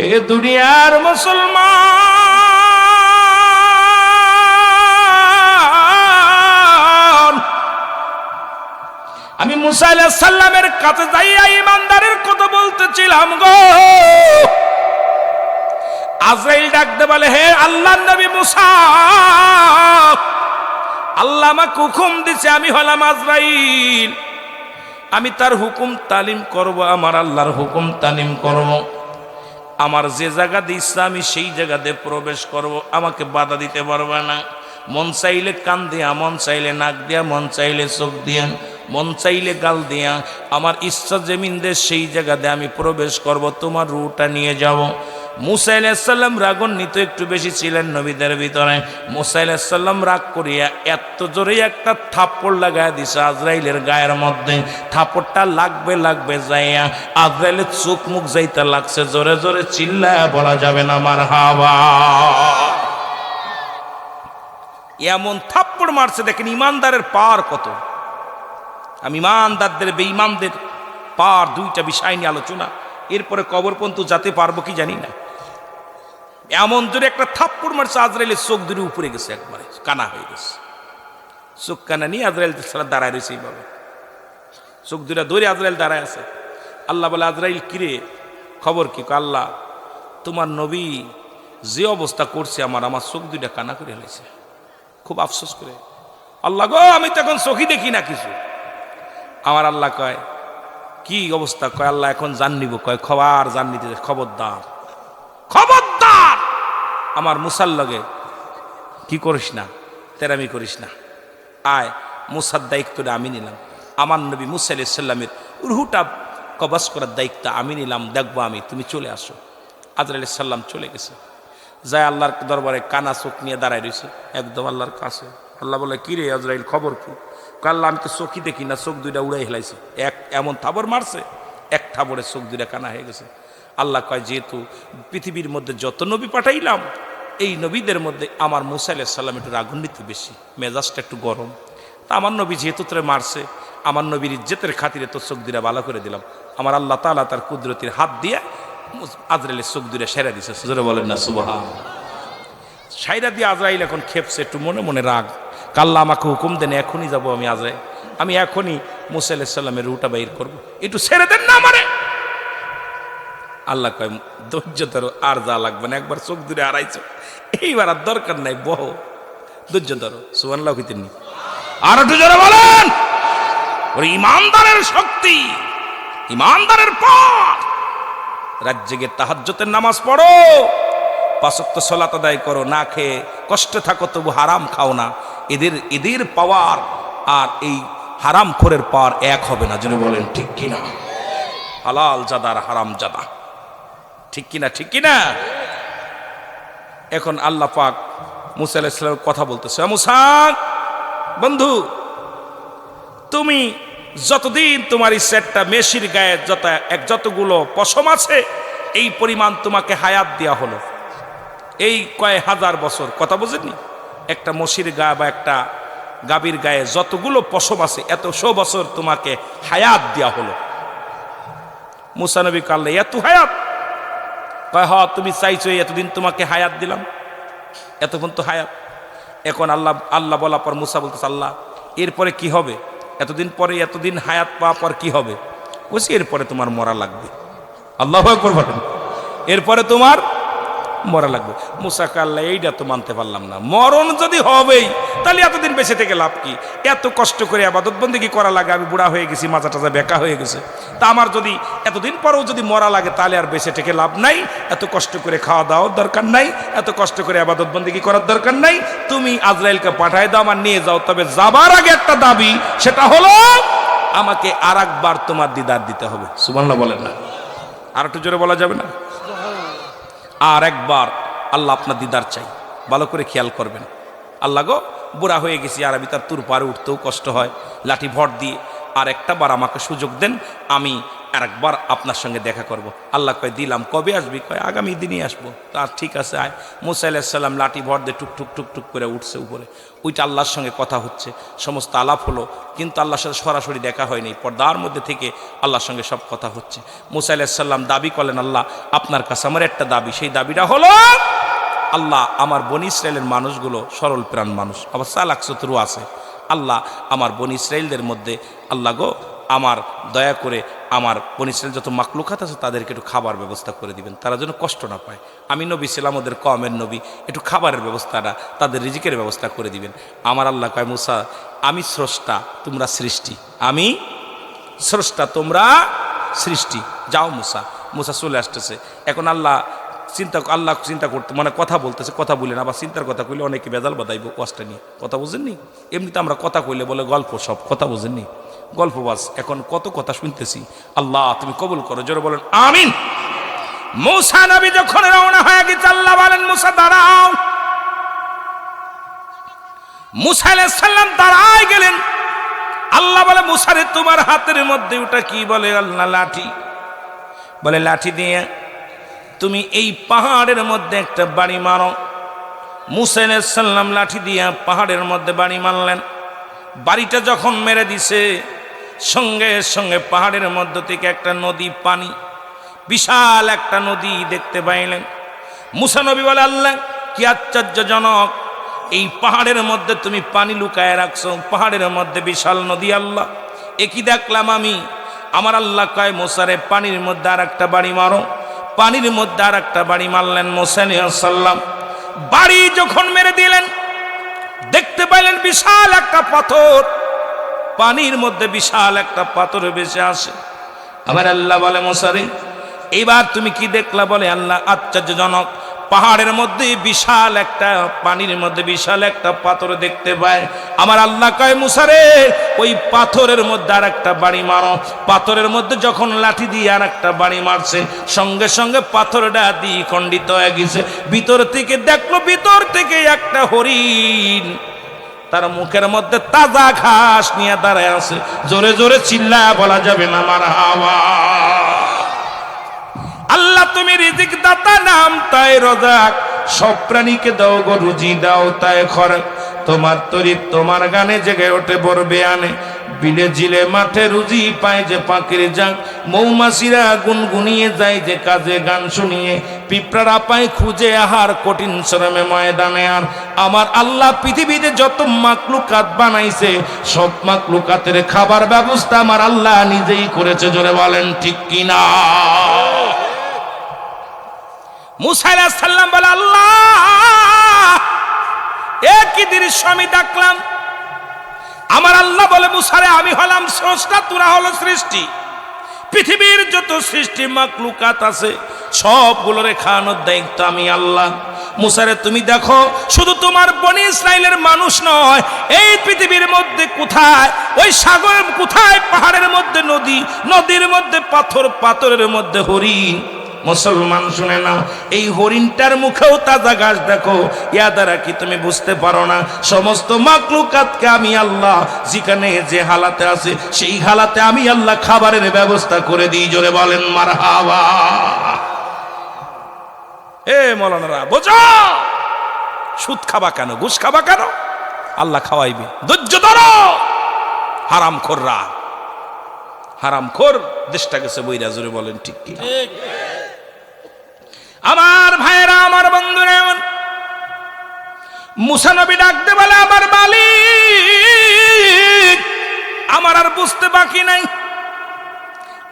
এ দুনিয়ার মুসলমান, আমি মুসা আলাইহিস সালামের কাছে যাইয়া ইমানদারের কথা বলতেছিলাম গো। আজরাইল ডাকতে বলে, হে আল্লাহর নবী মুসা, আল্লাহ আমাকে হুকুম দিছে, আমি হলাম আজরাইল, আমি তার হুকুম তালিম করব, আমার আল্লাহর হুকুম তালিম করব। আমার যে জায়গা দিচ্ছে আমি সেই জায়গাতে প্রবেশ করব, আমাকে বাধা দিতে পারবে না। মন চাইলে কান দিয়া, মন চাইলে নাক দিয়া, মন চাইলে চোখ দিয়া, মন চাইলে গাল দিয়া, আমার ইচ্ছা জমিন দিয়ে সেই জায়গাতে আমি প্রবেশ করব, তোমার রুহটা নিয়ে যাব। মুসা আলাইহিস সালাম রাগান্বিত একটু বেশি ছিলেন নবীদের ভিতরে। মুসা আলাইহিস সালাম রাগ করিয়া এত জোরে একটা থাপ্পড় লাগায় দিছে আজরাইলের গায়ের মধ্যে। থাপ্পড়টা লাগবে যাইয়া আজরাইলের চোখ মুখ যাইতে লাগছে। জোরে জোরে চিল্লায়া বলা যাবে না মারহাবা। এমন থাপ্পড় মারছে, দেখেন ইমানদারের পার কত। আমি ইমানদারদের বেঈমানদের পার দুইটা বিষয় নিয়ে আলোচনা, এরপরে কবর পর্যন্ত যেতে পারবো কি জানি না। এমন জোরে একটা থাপ্পড় মারছে, আজরাইলের চোখ দুটো উপরে গেছে, একবারে কানা হয়ে গেছে। চোখ কানা নিয়ে আজরাইল দাঁড়ায় রয়েছে এইভাবে, চোখ দুটা ধরে আজরাইল দাঁড়ায় আছে। আল্লাহ বলে, আজরাইল কিরে খবর কি? আল্লাহ তোমার নবী যে অবস্থা করছে আমার চোখ দুইটা কানা করে ফেলেছে, খুব আফসোস করে। আল্লাহ গো, আমি তো এখন চোখই দেখি না কিছু। আমার আল্লাহ কয়, কি অবস্থা? কয় আল্লাহ এখন জান নিব। কয় খবর জান নিতে, খবরদার আমার মুসার লগে কি করিস না, তেরামি করিস না। আয়, মুসার দায়িত্বটা আমি নিলাম। আমার নবী মুসা আলাইহিস সালামের রুহটা কবজ করার দায়িত্ব আমি নিলাম, দেখবো আমি, তুমি চলে আসো। আজরাইল আলাইহিস সালাম চলে গেছে, যায় আল্লাহর দরবারে কানা চোখ নিয়ে দাঁড়ায় রয়েছে একদম আল্লাহর কাছে। আল্লাহ বলে, কি রে আজরাইল খবর কি? আল্লাহ আমি তো চোখই দেখি না, চোখ দুইটা উড়াই হেলাইছে। এমন থাবর মারছে, এক থাবরে চোখ দুইটা কানা হয়ে গেছে। আল্লাহ কয়, যেহেতু পৃথিবীর মধ্যে যত নবী পাঠাইলাম, এই নবীদের মধ্যে আমার মুসা আলাইহিস সালাম একটু রাগান্বিত বেশি, মেজাজটা একটু গরম। তা আমার নবী যেহেতু তোরে মারছে, আমার নবীর ইজ্জতের খাতিরে তোর চোখ দুইটা ভালো করে দিলাম। আমার আল্লাহ তাআলা তার কুদরতির হাত দিয়ে আজরাইলের চোখ দুইটা সেরা দিছে। জোরে বলেন না সুবহানাল্লাহ। সাইরা দিয়ে আজরাইল এখন খেপছে, একটু মনে মনে রাগ। কাল্লা আমাকে হুকুম দেন, এখনই যাব আমি আজরাইল, আমি এখনই মুসা আলাইহিস সালামের রুটা বাইর করব, একটু ছেড়ে দেন না আমারে। আল্লাহ কয় ধৈর্য ধরো, আর যা লাগবে না, একবার চোখ দূরে হারাইছো, এইবার আর দরকার নাই, বহ, ধৈর্য ধরো। সুবহানাল্লাহ কইতেন, আর একটু জোরে বলেন। ওর ইমানদারের শক্তি, ইমানদারের পথ। রাত জেগে তাহাজ্জুদের নামাজ পড়ো, 5 ওয়াক্ত সালাত আদায় করো, না খেয়ে কষ্টে থাকো তবু হারাম খাও না। এদের পাওয়ার আর এই হারাম খোরের পাওয়ার এক হবে না। যিনি বলেন ঠিক কিনা? হালাল জাদার হারাম জাদা, ঠিক কিনা? ঠিক কিনা? এখন আল্লাহ পাক মুসা আলাইহিস সালামের কথা বলতেছে, মুসা বন্ধু, তুমি যতদিন তোমার এই সেটটা মেশির গায়ে যতগুলো পশম আছে, এই পরিমাণ তোমাকে হায়াত দেওয়া হলো। এই কয় হাজার বছর, কথা বুঝেননি? একটা মশির গায়ে বা একটা গাভীর গায়ে যতগুলো পশম আছে, এত 100 বছর তোমাকে হায়াত দেওয়া হলো। মুসা নবী কাল্লা, এত হায়াত? কয় হ, তুমি চাইছো এতদিন তোমাকে হায়াত দিলাম, এতক্ষণ তো হায়াত। এখন আল্লাহ বলা পর মুসা বলতেছে, আল্লাহ এরপরে কি হবে? এতদিন পরে, এতদিন হায়াত পাওয়ার পর কি হবে? বলছি এরপরে তোমার মরা লাগবে। আল্লাহু আকবার বলেন, এরপরে তোমার মরা লাগবে। মুসা কাল্লা, এইটা তো মানতে পারলাম না, মরণ যদি হবেই তাহলে এতদিন বেঁচে থেকে লাভ কি? এত কষ্ট করে ইবাদত বন্দেগী করা লাগে, আমি বুড়া হয়ে গেছি, মাজা টাজা বেঁকা হয়ে গেছে, তা আমার যদি এতদিন পরেও যদি মরা লাগে তাহলে আর বেঁচে থেকে লাভ নাই। এত কষ্ট করে খাওয়া দাওয়ার দরকার নাই, এত কষ্ট করে ইবাদত বন্দেগী করার দরকার নাই। তুমি আজরাইলকে পাঠায় দাও, আমার নিয়ে যাও। তবে যাবার আগে একটা দাবি, সেটা হলো আমাকে আর একবার তোমার দিদার দিতে হবে। সুবহানাল্লাহ বলেন না? আর একটু জোরে বলা যাবে না? আর একবার আল্লাহ আপনার দিদার চাই। ভালো করে খেয়াল করবেন। আল্লাহ গো, বুড়া হয়ে গেছি, আর আমি তার তুর পারে উঠতেও কষ্ট হয়, লাঠি ভর দিয়ে আর একটা বার আমাকে সুযোগ দেন, আমি আর একবার আপনার সঙ্গে দেখা করব। আল্লাহ কয় দিলাম। কবে আসবি? কয় আগামী দিনই আসবো। তা ঠিক আছে আয়। মুসা আলাইহিস সালাম লাঠি ভর দিয়ে টুকটুক টুকটুক করে উঠছে উপরে। ওইটা আল্লাহর সঙ্গে কথা হচ্ছে, সমস্ত আলাপ হলো, কিন্তু আল্লাহর সাথে সরাসরি দেখা হয়নি, পর্দার মধ্যে থেকে আল্লাহর সঙ্গে সব কথা হচ্ছে। মুসা আলাইহিস সালাম দাবি করলেন, আল্লাহ আপনার কাছে আমার একটা দাবি, সেই দাবিটা হলো, আল্লাহ আমার বনি ইসরায়েলের মানুষগুলো সরল প্রাণ মানুষ, আবার চালাক চতুরও আছে। আল্লাহ আমার বনি ইসরায়েলদের মধ্যে, আল্লাহ গো আমার দয়া করে আমার বনি ইসরায়েল যত মাকলুকাত আছে তাদেরকে একটু খাবার ব্যবস্থা করে দিবেন, তারা যেন কষ্ট না পায়। আমি নবী ছিলাম, ওদের কওমের নবী, একটু খাবারের ব্যবস্থাটা, তাদের রিজিকের ব্যবস্থা করে দিবেন। আমার আল্লাহ কয়, মুসা আমি স্রষ্টা, তোমরা সৃষ্টি, আমি স্রষ্টা, সৃষ্টি, যাও মুসা। মুসা চলে আসতেছে। এখন আল্লাহ চিন্তা করতে, মানে কথা বলতেছে, কথা বললেন, আবার চিন্তার কথা কইলে অনেকে বেজাল বাদাইব ওয়াজটা নিয়ে, কথা বুঝেননি? এমনিতে আমরা কথা কইলে বলে গল্প, সব কথা বুঝেননি, গল্পবাজ। এখন কত কথা শুনতেছি, আল্লাহ তুমি কবুল করো, জোরে বলেন আমিন। মুসা নবী যখন রওনা হয়ে গেছে, আল্লাহ বলেন মুসা দাঁড়াও। মুসা আলাইহিস সালাম দাঁড়ায় গেলেন। আল্লাহ বলে, মুসা রে তোমার হাতের মধ্যে ওটা কি? বলে আল্লাহ লাঠি। বলে লাঠি দিয়ে তুমি এই পাহাড়ের মধ্যে একটা বাড়ি মারো। মুসা আলাইহিস সালাম লাঠি দিয়ে পাহাড়ের মধ্যে বাড়ি মারলেন। বাড়িটা যখন মেরে দিছে, সঙ্গে সঙ্গে পাহাড়ের মধ্য থেকে একটা নদী, পানি, বিশাল একটা নদী দেখতে পাইলেন। মুসা নবী বলে, আল্লাহ কি আশ্চর্যজনক, এই পাহাড়ের মধ্যে তুমি পানি লুকায় রাখছো, পাহাড়ের মধ্যে বিশাল নদী, আল্লাহ এ কি দেখলাম আমি? আমার আল্লাহ কয়, মুসা রে পানির মধ্যে আর একটা বাড়ি মারো। পানির মধ্যে আর একটা বাড়ি মারলেন মুসা আলাইহিস সালাম। বাড়ি যখন মেরে দিলেন, দেখতে পাইলেন বিশাল একটা পাথর, পানির মধ্যে বিশাল একটা পাথর ভেসে আসে। আমার আল্লাহ বলে, মুসা রে এবার তুমি কি দেখলা? বলে আল্লাহ আশ্চর্যজনক, পাহাড়ের মধ্যে বিশাল একটা, পানির মধ্যে বিশাল একটা পাথর দেখতে পায়। আমার আল্লাহ কয়, মুসা রে ওই পাথরের মধ্যে আর একটা বাড়ি মারো। পাথরের মধ্যে যখন লাঠি দিয়ে আর একটা বাড়ি মারছে, সঙ্গে সঙ্গে পাথরটা দ্বিখণ্ডিত হয়ে গেছে। ভিতর থেকে দেখলো, ভিতর থেকে একটা হরিণ তার মুখের মধ্যে তাজা ঘাস নিয়ে দাঁড়ায় আছে। জোরে জোরে চিল্লায় বলা যাবে না মারহাবা। আল্লাহ তুমি রিজিক দাতা, নাম তাই রাযাক, সব প্রাণীকে দাও গো রুজি দাও তাই খরচ। তোমার তরিত তোমার গানে জেগে ওঠে বড় বেয়ানে, বিলে জিলে মাঠে রুজি পায় যে পাখির জাক, মৌমাছিরা গুনগুনিয়ে যায় যে কাজে গান শুনিয়ে, পিঁপড়ারা পায় খুঁজে আহার কঠিন শ্রমে ময়দানে। আর আমার আল্লাহ পৃথিবীতে যত মাকলুকাত বানাইছে সব মাকলুকাতের খাবার ব্যবস্থা আমার আল্লাহ নিজেই করেছে। জোরে বলেন ঠিক কিনা? মুসা আলাইহিস সালাম বলে, আল্লাহ একই দৃশ্য আমি দেখলাম। আমার আল্লাহ বলে, মুসারে আমি হলাম স্রষ্টা, তোরা হলো সৃষ্টি। পৃথিবীর যত সৃষ্টি মাকলুকাত আছে সবগুলোর খাওয়ানোর দায়িত্ব আমি আল্লাহ। মুসারে তুমি দেখো, শুধু তোমার বনি ইসরাইলের মানুষ নয়, এই পৃথিবীর মধ্যে কোথায় ওই সাগরের, কোথায় পাহাড়ের মধ্যে নদী, নদীর মধ্যে পাথর, পাথরের মধ্যে হরিণ। মুসলমান শুনে নাও, এই হরিণটার মুখেও তাজা ঘাস দেখো। ইয়া দ্বারা কি তুমি বুঝতে পারো না সমস্ত মাকলুকাতকে আমি আল্লাহ যেখানে যে হালাতে আছে সেই হালাতে আমি আল্লাহ খাবারের ব্যবস্থা করে দিই। জোরে বলেন মারহাবা। এ মৌলানারা বোঝো, সুদ খাবা কেন, ঘুষ খাবা কেন? আল্লাহ খাওয়াইবে, ধৈর্য ধরো। হারাম খোররা, হারাম খোর দেশটা গেছে বইরা। জোরে বলেন ঠিক কি? আমার ভাইয়েরা, আমার বন্ধুরা, মুসা নবী ডাকতে বলে, আমার মালিক, আমার আর বুঝতে বাকি নাই।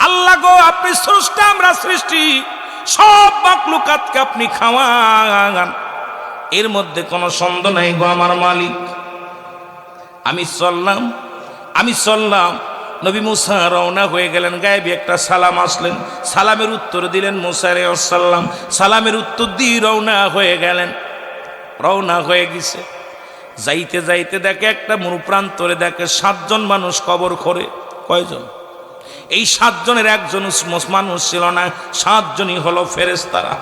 আল্লাহ গো, আপনি স্রষ্টা, আমরা সৃষ্টি, সব মাকলুকাতকে আপনি খাওয়ান, এর মধ্যে কোনো সন্দেহ নাই গো আমার মালিক। আমি চললাম। নবী মুসা রওনা হয়ে গেলেন। গায়েবী একটা সালাম আসলেন, সালামের উত্তর দিলেন মুসা আলাইহিস সালাম। সালামের উত্তর দিয়ে রওনা হয়ে গেলেন। রওনা হয়ে গেছে, যাইতে যাইতে দেখে একটা মরুপ্রান্তরে দেখে 7 জন মানুষ কবর খোঁড়ে। কয়জন? এই 7 জনের একজন মানুষ ছিল না, 7 জনই হলো ফেরেশতারা।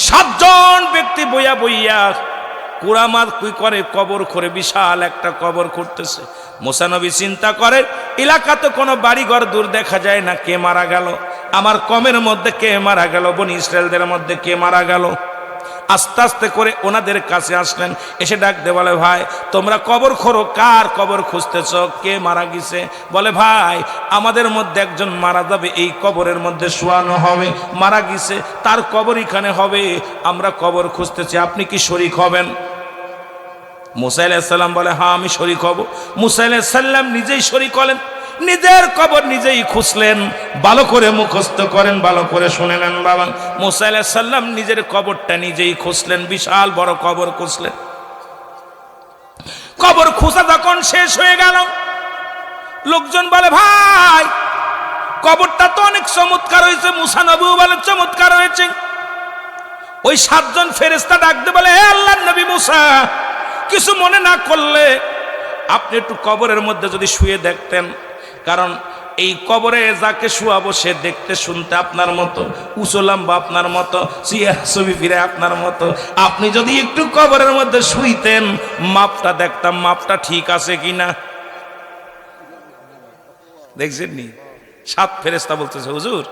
7 জন ব্যক্তি বইয়া বইয়া কুরামাত কুই করে কবর করে, বিশাল একটা কবর করতেছে। মুসা নবী চিন্তা করে, এলাকাতে কোনো বাড়িঘর দূর দেখা যায় না, কে মারা গেল? আমার কমের মধ্যে কে মারা গেল? বনি ইসরায়েলদের মধ্যে কে মারা গেল? আস্তে আস্তে করে ওনাদের কাছে আসলেন, এসে ডাক দে বলে, ভাই তোমরা কবর খোঁড়ো, কার কবর খুঁজতেছ? কে মারা গেছে? বলে, ভাই আমাদের মধ্যে একজন মারা যাবে, এই কবরের মধ্যে শোয়ানো হবে, মারা গেছে, তার কবর এখানে হবে, আমরা কবর খুঁজতেছি, আপনি কি শরীক হবেন? মুসা আলাইহিস সালাম বলে, হ্যাঁ আমি শরীক হব। মুসা আলাইহিস সালাম নিজেই শরীক হলেন, নিজের কবর নিজেই খুঁজলেন। ভালো করে মুখস্থ করেন, ভালো করে শুনে নেন বাবা। মুসা আলাইহিস সালাম নিজের কবরটা নিজেই খুঁজলেন, বিশাল বড় কবর খুঁজলেন। কবর খোঁজা যখন শেষ হয়ে গেল, লোকজন বলে, ভাই কবরটা তো অনেক চমৎকার হয়েছে। মুসা নবী বলে, চমৎকার হয়েছে। ওই 7 জন ফেরেশতা ডাকতে বলে, হে আল্লাহর নবী মুসা, কিছু মনে না করলে আপনি একটু কবরের মধ্যে যদি শুয়ে দেখতেন, কারণ এই কবরে যাকে শুয়াবো সে দেখতে শুনতে আপনার মতো, উঁচু লম্বা আপনার মতো, ছবি ফিরে আপনার মতো। আপনি যদি একটু কবরের মধ্যে শুইতেন, মাপটা দেখতাম, মাপটা ঠিক আছে কিনা। দেখছেন নি? 7 ফেরেশতা বলতেছে, হুজুর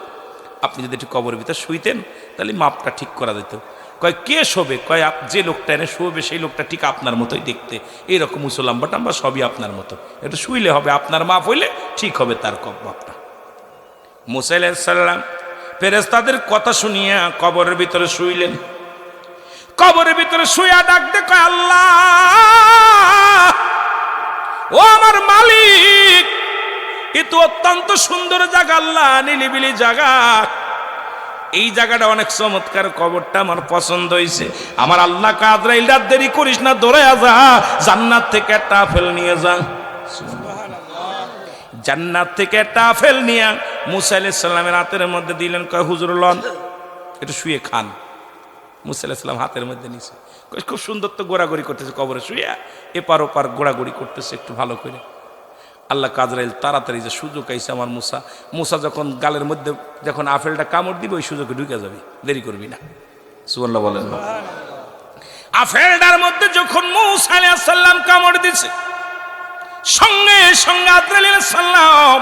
আপনি যদি একটু কবরের ভিতরে শুইতেন তাহলে মাপটা ঠিক করা যেত। কয় কে শোবে? কয় যে লোকটা এনে শুবে সেই লোকটা ঠিক আপনার মতোই দেখতে, এইরকম উঁচু লম্বা টাম্বা সবই আপনার মতো, একটু শুইলে হবে, আপনার মাপ হইলে ঠিক হবে তার মাপটা। মুসা আলাইহিস সালাম ফেরেশতাদের কথা শুনিয়া কবরের ভিতরে শুইলেন। কবরের ভিতরে শুইয়া ডাকতে কয়, আল্লাহ ও আমার মালিক, এ তো অত্যন্ত সুন্দর জায়গা, আল্লাহ নিলিবিলি জায়গা, এই জায়গাটা অনেক চমৎকার, কবরটা আমার পছন্দ হয়েছে। আমার আল্লাহ আজরাইল, রাত দেরি করিস না, দৌড়ায়া যা, জান্নাত থেকে একটা আপেল নিয়ে যা। জান্নাত থেকে একটা আপেল নিয়ে মুসা আলাইহিস সালামের হাতের মধ্যে দিলেন। কয়, হুজুর লন একটু শুয়ে খান। মুসা আলাইহিস সালাম হাতের মধ্যে নিছে। খুব সুন্দর তো গোড়াগড়ি করতেছে, কবরে শুয়ে এপার ওপার গোড়াগড়ি করতেছে একটু ভালো করে। আল্লাহ আজরাইল তাড়াতাড়ি যে সুযোগ আইছে আমার মুসা যখন গালের মধ্যে যখন আপেলটা কামড় দিবে ওই সুযোগে ঢুকে যাবে, দেরি করবি না। সুবহানাল্লাহ বলেন। আপেলটার মধ্যে যখন মুসা আলাইহিস সালাম কামড় দিছে, সঙ্গে সঙ্গে আজরাইল আলাইহিস সালাম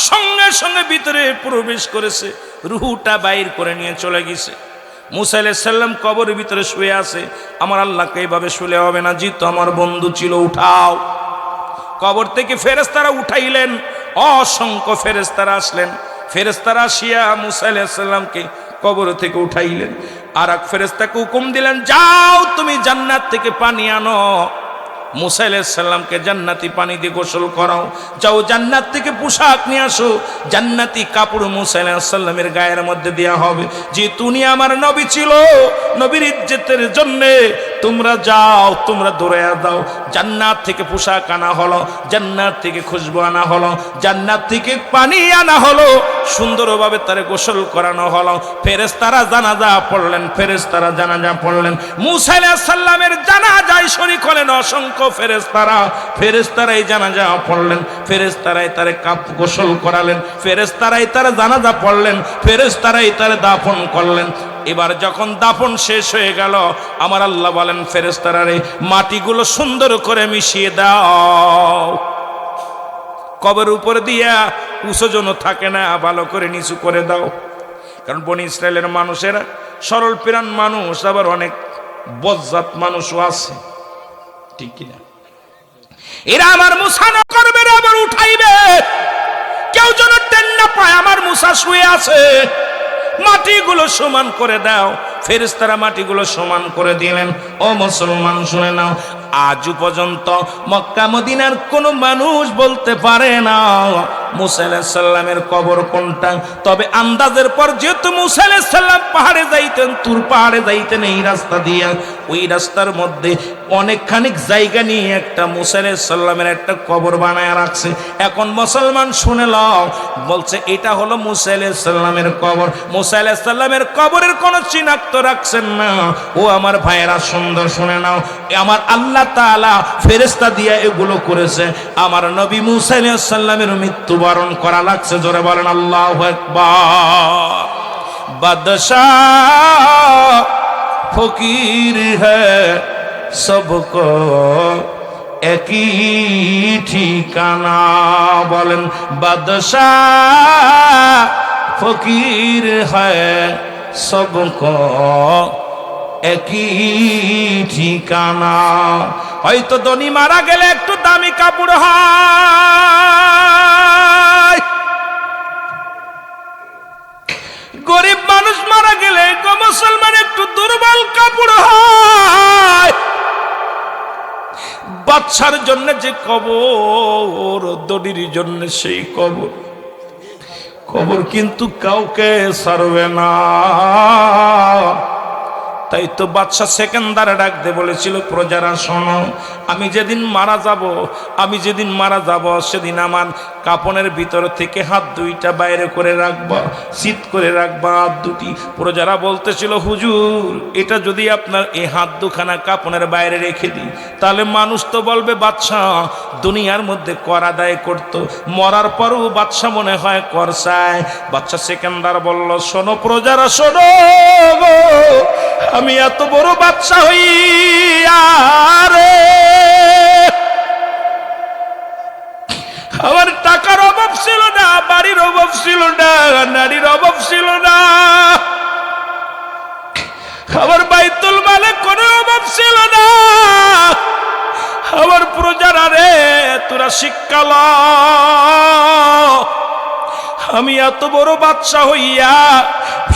সঙ্গে সঙ্গে ভিতরে প্রবেশ করেছে, রুহুটা বাইর করে নিয়ে চলে গেছে। মুসা আলাইহিস সালাম কবরের ভিতরে শুয়ে আছে। আমার আল্লাহকে এইভাবে শুলে হবে না, জিত আমার বন্ধু ছিল, উঠাও। কবর থেকে ফেরেশতারা উঠাইলেন, অসংখ্য ফেরেশতারা আসলেন। ফেরেশতারা আসিয়া মুসা আলাইহিস সালামকে কবর থেকে উঠাইলেন। আর এক ফেরেশতাকে হুকুম দিলেন, যাও তুমি জান্নাত থেকে পানি আনো, মুসা আলাইহিস সালামকে জান্নাতি পানি দিয়ে গোসল করাও। যাও জান্নাত থেকে পোশাক নিয়ে আসো, জান্নাতি কাপড় মুসা আলাইহিস সালামের গায়ের মধ্যে দেওয়া হবে। যে তুমি আমার নবী ছিল, নবীর ইজ্জতের জন্য তোমরা যাও, তোমরা দৌড়ে দাও। জান্নাত থেকে পোশাক আনা হলো, জান্নাত থেকে খুশবু আনা হলো, জান্নাত থেকে পানি আনা হলো, সুন্দরভাবে তারে গোসল করানো হলো। ফেরেশতারা জানাজা পড়লেন, ফেরেশতারা জানাজা পড়লেন। মুসা আলাইহিস সালামের জানাজায় শরীক হলেন অসংখ্য ফেরেশতারা। ফেরেশতারাই জানাজা পড়লেন, ফেরেশতারাই তারে গোসল করালেন, ফেরেশতারাই তারে জানাজা পড়লেন, ফেরেশতারাই তারে দাফন করলেন। এবার যখন দাফন শেষ হয়ে গেল, আমার আল্লাহ বলেন ফেরেশতারারে মাটিগুলো সুন্দর করে মিশিয়ে দাও, কবর উপর দিয়া উঁচু যেন থাকে না, ভালো করে নিচু করে দাও। কারণ বনি ইসরায়েলের মানুষেরা সরল প্রাণ মানুষ, আবার অনেক বজ্জাত মানুষও আছে, ঠিক কিনা? এরা আমার মুসা না করবে, আবার উঠাইবে, কেউ যেন টেন না পায় আমার মুসা শুয়ে আছে, মাটিগুলো সমান করে দাও। ফেরেশতারা মাটিগুলো সমান করে দিলেন। ও মুসলমান শুনে নাও, আজ পর্যন্ত মক্কা মদিনার কোন মানুষ বলতে পারে না মুসা আলাইহিস সালামের কবর কোনটা। তবে আন্দাজের পর যেহেতু মুসা আলাইহিস সালাম পাহাড়ে যাইতেন, তুর পাহাড়ে যাইতেন এই রাস্তা দিয়ে, ওই রাস্তার মধ্যে অনেকখানি জায়গা নিয়ে একটা মুসা আলাইহিস সালামের একটা কবর বানায় রাখছে। এখন মুসলমান শুনে লও, বলছে এটা হলো মুসা আলাইহিস সালামের কবর। মুসা আলাইহিস সালামের কবরের কোনো চিহ্নাক্ত রাখছেন না। ও আমার ভাইয়েরা সুন্দর শুনে নাও, আমার আল্লাহ তাআলা ফেরেশতা দিয়ে এগুলো করেছে। আমার নবী মুসা আলাইহিস সালামের মৃত্যুবরণ করা লাগছে, জোরে বলেন আল্লাহু আকবার। বাদশাহ ফকির হ্যায় সবকো একই ঠিকানা, বলেন বাদশাহ ফকির হ্যায় সবকো একই ঠিকানা। হয়তো ধনী মারা গেলে একটু দামি কাপড় হয়, গরিব মানুষ মারা গেলে মুসলমান একটু দুর্বল কাপড় হয়। বাচ্চার জন্য যে কবর, দড়ির জন্য সেই কবর, কবর কিন্তু কাউকে ছাড়বে না। তাই তো বাদশা সেকেন্দারে ডাক দিয়ে বলেছিল, প্রজারা শোনো, আমি যেদিন মারা যাব সেদিন আমার কাপনের ভিতর থেকে হাত দুইটা বাইরে করে রাখবা, শীত করে রাখবা হাত দুটি। প্রজারা বলতেছিল, হুজুর এটা যদি আপনার এই হাত দুখানা কাপনের বাইরে রেখে দিই, তাহলে মানুষ তো বলবে বাদশা দুনিয়ার মধ্যে কর আদায় করত, মরার পরও বাদশা মনে হয় কর চায়। বাদশা সেকেন্দার বলল, শোনো প্রজারা শোনো, আমি এত বড় বাদশা হইয়া রে আমার টাকার অভাব ছিল না, বাড়ির অভাব ছিল না, নারীর অভাব ছিল না, আমার বাইতুল মালে কোনো অভাব ছিল না। আমার প্রজারা রে তোরা শিক্ষা ল, আমি এত বড় বাদশা হইয়া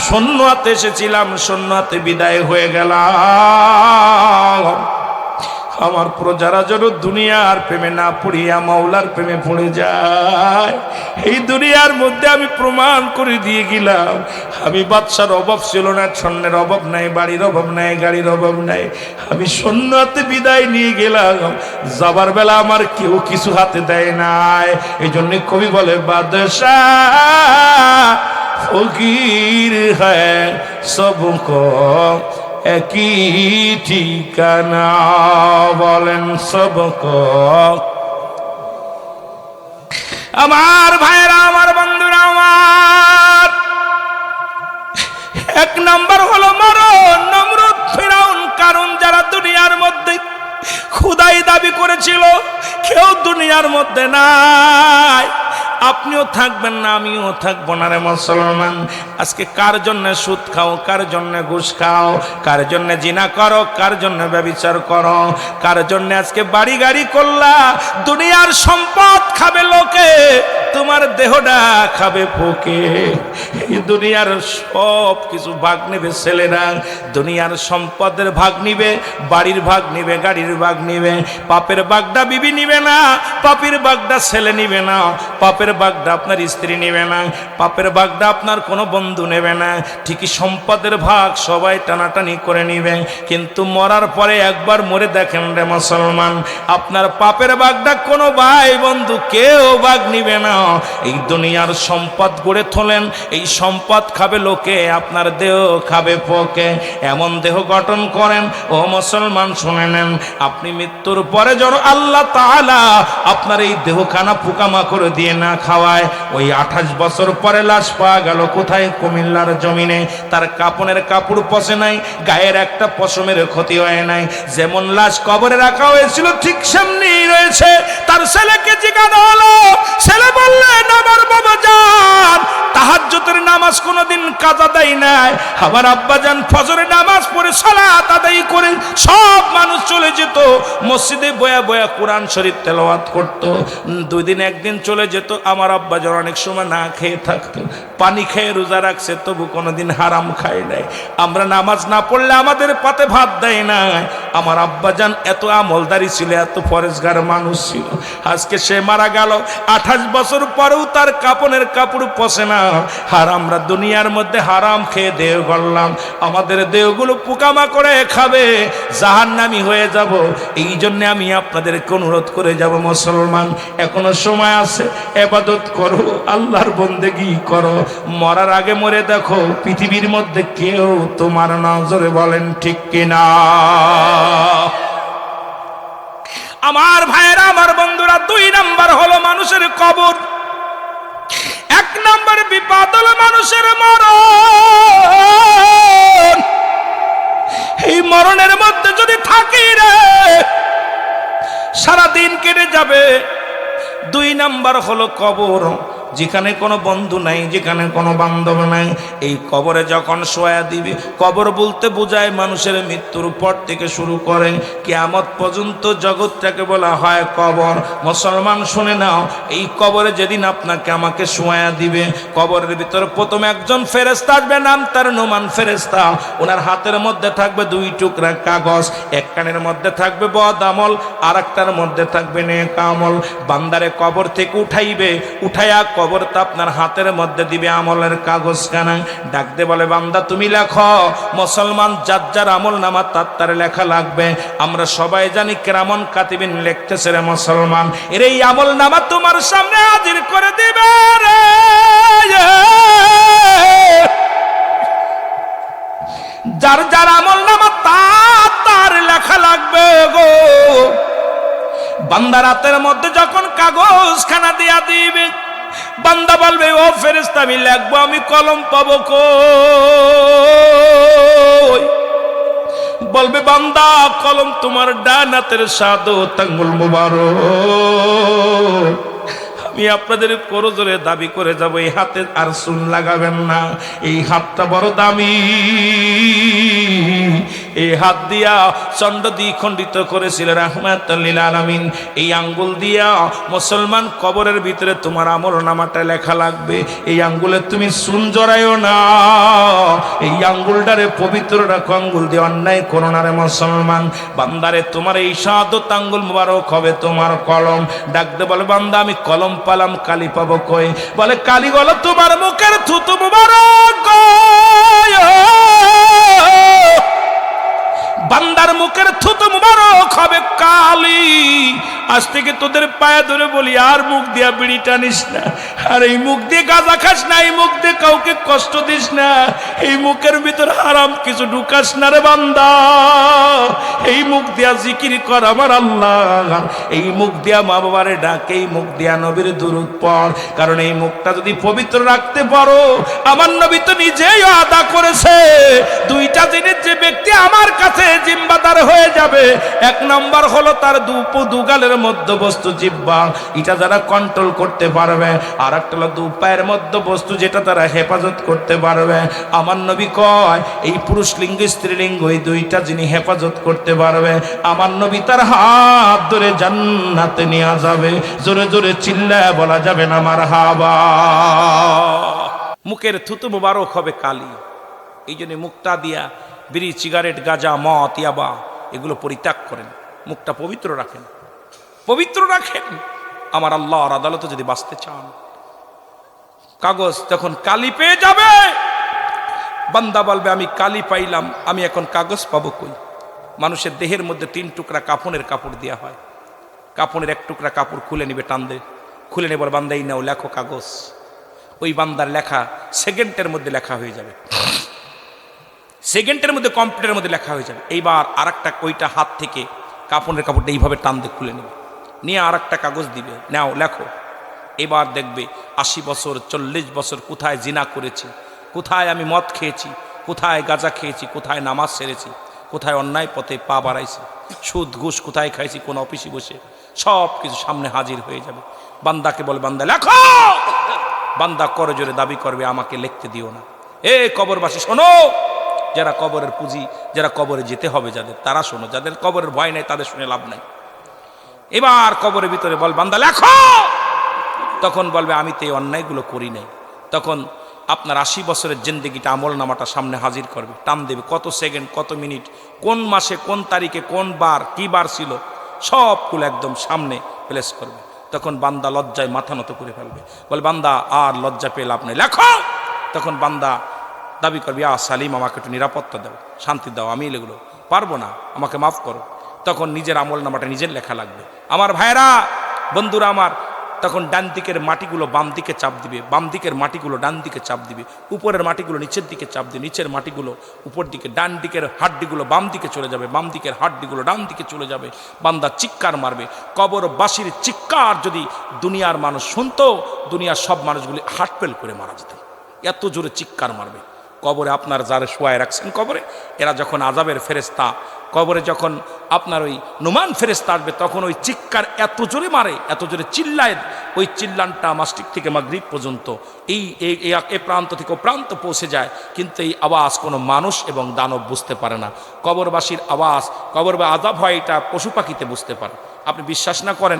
শূন্য হাতে এসেছিলাম, শূন্য হাতে বিদায় হয়ে গেলাম। আমার প্রজারা যেন দুনিয়ার প্রেমে না পড়িয়া মাওলার প্রেমে পড়ে যায়। এই দুনিয়ার মধ্যে আমি প্রমাণ করে দিয়ে গেলাম, আমি বাদশার অভাব ছিল না, স্বর্ণের অভাব নাই, বাড়ির অভাব নাই, গাড়ির অভাব নাই। আমি শূন্য হাতে বিদায় নিয়ে গেলাম, যাবার বেলা আমার কেউ কিছু হাতে দেয় নাই। এই জন্য কবি বলে, বাদশাহ ফকির হ্যায় সবকো একই ঠিকানা, বলেন সবকো। আমার ভাইরা, আমার বন্ধুরা, আমার এক নাম্বার হলো মরণ, নমরুদ, ফিরাউন, কারণ যারা দুনিয়ার মধ্যে খোদাই দাবি করেছিল, কেউ দুনিয়ার মধ্যে নাই। আপনিও থাকবেন না, আমিও থাকবো না রে মুসলমান। আজকে কার জন্য সুদ খাও, কার জন্য ঘুষ খাও, কার জন্য জিনা করো, কার জন্য ব্যভিচার করো, কার জন্য আজকে বাড়ি গাড়ি করলা? দুনিয়ার সম্পদ খাবে লোকে, তোমার দেহটা খাবে পোকে। এই দুনিয়ার সব কিছু ভাগ নেবে ছেলেরা, দুনিয়ার সম্পদের ভাগ নিবে, বাড়ির ভাগ নিবে, গাড়ির ভাগ নিবে। পাপের ভাগটা বিবি নিবে না, পাপের ভাগটা ছেলে নিবে না, পাপের ভাগটা আপনার স্ত্রী নিবে না, পাপের ভাগটা আপনার কোনো বন্ধু নেবে না। ঠিকই সম্পদের ভাগ সবাই টানাটানি করে নিবে, কিন্তু মরার পরে একবার মরে দেখেন রে মুসলমান, আপনার পাপের ভাগটা কোনো ভাই বন্ধু কেউ ভাগ নিবে না। এই দুনিয়ার সম্পদ গড়ে তোলেন, এই সম্পদ খাবে লোকে, আপনার দেহ খাবে পোকে। এমন দেহ গঠন করেন ও মুসলমান, শুনে নেন, আপনি মৃত্যুর পরে যেন আল্লাহ তাআলা আপনার এই দেহখানা পোকামাকড় দিয়ে না খাওয়ায়। ওই 28 বছর পরে লাশ পাওয়া গেল কোথায়? কুমিল্লার জমিনে। তার কাপনের কাপড় পচে নাই, গায়ের একটা পশমের ক্ষতি হয় নাই। যেমন লাশ কবরে রাখা হয়েছিল ঠিক সামনেই রয়েছে। তার ছেলেকে জিজ্ঞাসা হলো, ছেলে বললেন, আমার বাবা জান তাহাজ্জুদের নামাজ কোনোদিন কাজা দেয় নাই, আমার আব্বা জান ফজরের নামাজ পড়ে সালাত আদায় করে সব মানুষ চলে যেত মসজিদে, বয়া বয়া কোরআন শরীফ তেলাওয়াত করত। 2 দিন 1 দিন চলে যেত, আমার আব্বা জান অনেক সময় না খেয়ে থাকতো, পানি খেয়ে রোজা রাখছে, তবু কোনোদিন হারাম খায় নাই। আমরা নামাজ না পড়লে আমাদের পাতে ভাত দেয় না। আমার আব্বা জান এত আমলদারি ছিল, এত ফরেজগার মানুষ ছিল। আজকে সে মারা গেল, 28 বছর পরেও তার কাপনের কাপড় পচে না। আর আমরা দুনিয়ার মধ্যে হারাম খেয়ে দেহ গড়লাম, আমাদের দেহগুলো পোকামাকড়ে খাবে, জাহান্নামী হয়ে যাব। এই জন্য আমি আপনাদেরকে অনুরোধ করে যাব, মুসলমান এখনো সময় আছে, ইবাদত করো, আল্লাহর বন্দেগী করো। মরার আগে মরে দেখো পৃথিবীর মধ্যে কেউ তোমার নজরে, বলেন ঠিক কিনা? আমার ভাইয়েরা, আমার বন্ধুরা, 2 নাম্বার হলো মানুষের কবর। 1 নাম্বার বিপদ হলো মানুষের মরণ। এই মরণের মধ্যে যদি থাকি রে, সারাদিন কেটে যাবে। 2 নাম্বার হলো কবর, যেখানে কোনো বন্ধু নাই, যেখানে কোনো বান্ধব নাই। এই কবরে যখন শোয়া দিবে, কবর বলতে বোঝায় মানুষের মৃত্যুর পর থেকে শুরু করে কিয়ামত পর্যন্ত জগৎটাকে বলা হয় কবর। মুসলমান শুনে নাও, এই কবরে যেদিন আপনাকে আমাকে শোয়া দিবে, কবরের ভিতরে প্রথমে একজন ফেরেশতা আসবে, নাম তার নোমান ফেরেশতা। ওনার হাতের মধ্যে থাকবে 2 টুকরা কাগজ, এক কানের মধ্যে থাকবে বদ আমল, আর একটার মধ্যে থাকবে নেক আমল। বান্দারে কবর থেকে উঠাইবে, উঠাইয়া কবরটা আপনার হাতের মধ্যে দিবে আমলের কাগজ খানা, ডাকতে বলে, বান্দা তুমি লেখো। মুসলমান যার যার আমল নামা তার লেখা লাগবে। আমরা সবাই জানি কিরামান কাতিবিন লিখতেছে রে মুসলমান, এর এই আমল নামা তোমার সামনে হাজির করে দিবে রে। যার যার আমল নামা তার লেখা লাগবে গো। বান্দা রাতের মধ্যে যখন কাগজ খানা দিয়া দিবে, বান্দা বলবে, ও ফেরেশতা আমি লিখবো, আমি কলম পাবো কই? বলবে, বান্দা কলম তোমার ডান হাতের শাহাদাত আঙ্গুল মুবারক। আমি আপনাদের করজোরে দাবি করে যাব, এই হাতে আর চুন লাগাবেন না, এই হাতটা বড় দামি। এই হাত দিয়া চন্ড দ্বিখণ্ডিত করেছিল রাহমাতুল লিল আলামিন। এই আঙ্গুল দিয়া মুসলমান কবরের ভিতরে তোমার আমল নামাটা লেখা লাগবে। এই আঙ্গুলে তুমি চুন জড়াইও না, এই আঙ্গুলটারে পবিত্র রাখো, আঙ্গুল দিয়ে অন্যায় করো না রে মুসলমান। বান্দারে তোমার এই শাহাদাত আঙ্গুল মুবারক হবে তোমার কলম। ডাকতে বলে, বান্দা আমি কলম পালাম, কালি পাবো কই? বলে, কালি হলো তোমার মুখের থুতু মুবারক। বান্দার মুখের থুতু মুবারক হবে কালি। আজ থেকে তোদের পায়ে ধরে বলি, আর মুখ দিয়া বিড়ি টানিস না, আর এই মুখ দিয়ে গাঁজা খাস না, এই মুখ দিয়ে কাউকে কষ্ট দিস না, এই মুখের ভিতর হারাম কিছু ঢুকাস না রে বান্দা। এই মুখ দিয়া জিকির কর আমার আল্লাহ, এই মুখ দিয়া মা বাবারে ডাক, এই মুখ দিয়া নবীর দুরূদ পড়। কারণ এই মুখটা যদি পবিত্র রাখতে পারো, আমার নবী তো নিজেই আদা করেছে, 2টা জিনিস যে ব্যক্তি আমার কাছে জিম্মাদার হয়ে যাবে। 1 নম্বর হলো তার দুগালের মধ্যে বস্তু জিহ্বা, এটা যারা কন্ট্রোল করতে পারবে, আর একটা হলো দু পায়ের মধ্যে বস্তু যেটা তারা হেফাজত করতে পারবে। আমার নবী কয় এই পুরুষ লিঙ্গ স্ত্রীলিঙ্গ এই দুইটা যিনি হেফাজত করতে পারবে, আমার নবী তার হাত ধরে জান্নাতে নিয়ে যাবে। জোরে জোরে চিল্লায় বলা যাবে না মারহাবা। মুখের থুতু মুবারক হবে কালি, এই জন্য মুখটা দিয়া বিড়ি, সিগারেট, গাঁজা, মদ, ইয়াবা এগুলো পরিত্যাগ করেন, মুখটা পবিত্র রাখেন, পবিত্র রাখেন। আমার আল্লাহর আদালতে যদি বাঁচতে চান, কাগজ যখন কালি পেয়ে যাবে, বান্দা বলবে আমি কালি পাইলাম, আমি এখন কাগজ পাবো কই? মানুষের দেহের মধ্যে 3 টুকরা কাফনের কাপড় দেওয়া হয়, কাফনের 1 টুকরা কাপড় খুলে নিবে, টান দে, খুলে নেবার বান্দাই নাও লেখো কাগজ। ওই বান্দার লেখা সেকেন্ডের মধ্যে লেখা হয়ে যাবে, সেকেন্ডের মধ্যে কম্পিউটারের মধ্যে লেখা হয়ে যাবে। এইবার আর একটা ওইটা হাত থেকে কাপড়ের কাপড়টা এইভাবে টান দিয়ে খুলে নেবে, নিয়ে আর একটা কাগজ দিবে, নাও লেখো। এবার দেখবে 80 বছর 40 বছর কোথায় জিনা করেছি, কোথায় আমি মদ খেয়েছি, কোথায় গাঁজা খেয়েছি, কোথায় নামাজ সেরেছি, কোথায় অন্যায় পথে পা বাড়াইছি, সুদ ঘুষ কোথায় খাইছি, কোন অফিসে বসে, সব কিছু সামনে হাজির হয়ে যাবে। বান্দাকে বল বান্দা লেখো, বান্দা করে জোরে দাবি করবে আমাকে লিখতে দিও না। এ কবরবাসী শোনো, যারা কবরের পুঁজি, যারা কবরে যেতে হবে যাদের, তারা শোনো, যাদের কবরের ভয় নেই তাদের শুনে লাভ নাই। এবার কবরের ভিতরে বল বান্দা লেখো, তখন বলবে আমি তো এই অন্যায়গুলো করি নাই। তখন আপনার 80 বছরের জিন্দেগিটা আমল নামাটা সামনে হাজির করবে, টান দেবে, কত সেকেন্ড, কত মিনিট, কোন মাসে, কোন তারিখে, কোন বার, কি বার ছিল, সবগুলো একদম সামনে প্লেস করবে। তখন বান্দা লজ্জায় মাথা নত করে ফেলবে, বলে বান্দা আর লজ্জা পেয়ে লাভ নেই, লেখো। তখন বান্দা দাবি করবে ইয়া সালিম আমাকে একটু নিরাপত্তা দাও, শান্তি দাও, আমি এগুলো পারবো না, আমাকে মাফ করো। তখন নিজের আমল নামাটা নিজের লেখা লাগবে। আমার ভাইরা, বন্ধুরা আমার, তখন ডান দিকের মাটিগুলো বাম দিকে চাপ দিবে, বাম দিকের মাটিগুলো ডান দিকে চাপ দিবে, উপরের মাটিগুলো নিচের দিকে চাপ দিবে, নিচের মাটিগুলো উপর দিকে, ডান দিকের হাড্ডিগুলো বাম দিকে চলে যাবে, বাম দিকের হাড্ডিগুলো ডান দিকে চলে যাবে। বান্দা চিৎকার মারবে। কবরবাসীর চিৎকার যদি দুনিয়ার মানুষ শুনতো, দুনিয়ার সব মানুষগুলি হার্ট ফেল করে মারা যেত, এত জোরে চিৎকার মারবে। কবরে আপনার যারা শোয়ায় রাখছেন কবরে, এরা যখন আযাবের ফেরেশতা, কবরে যখন আপনার ওই নুমান ফেরেশতা আসবে, তখন ওই চিৎকার এত জোরে মারে, এত জোরে চিল্লায়, ওই চিল্লানটা মাসটিক থেকে মাগরিব পর্যন্ত এই এ প্রান্ত থেকে ও প্রান্ত পৌঁছে যায়, কিন্তু এই আওয়াজ কোনো মানুষ এবং দানব বুঝতে পারে না। কবরবাসীর আওয়াজ, কবর বা আযাব হয়, এটা পশু পাখিতে বুঝতে পারে। আপনি বিশ্বাস না করেন,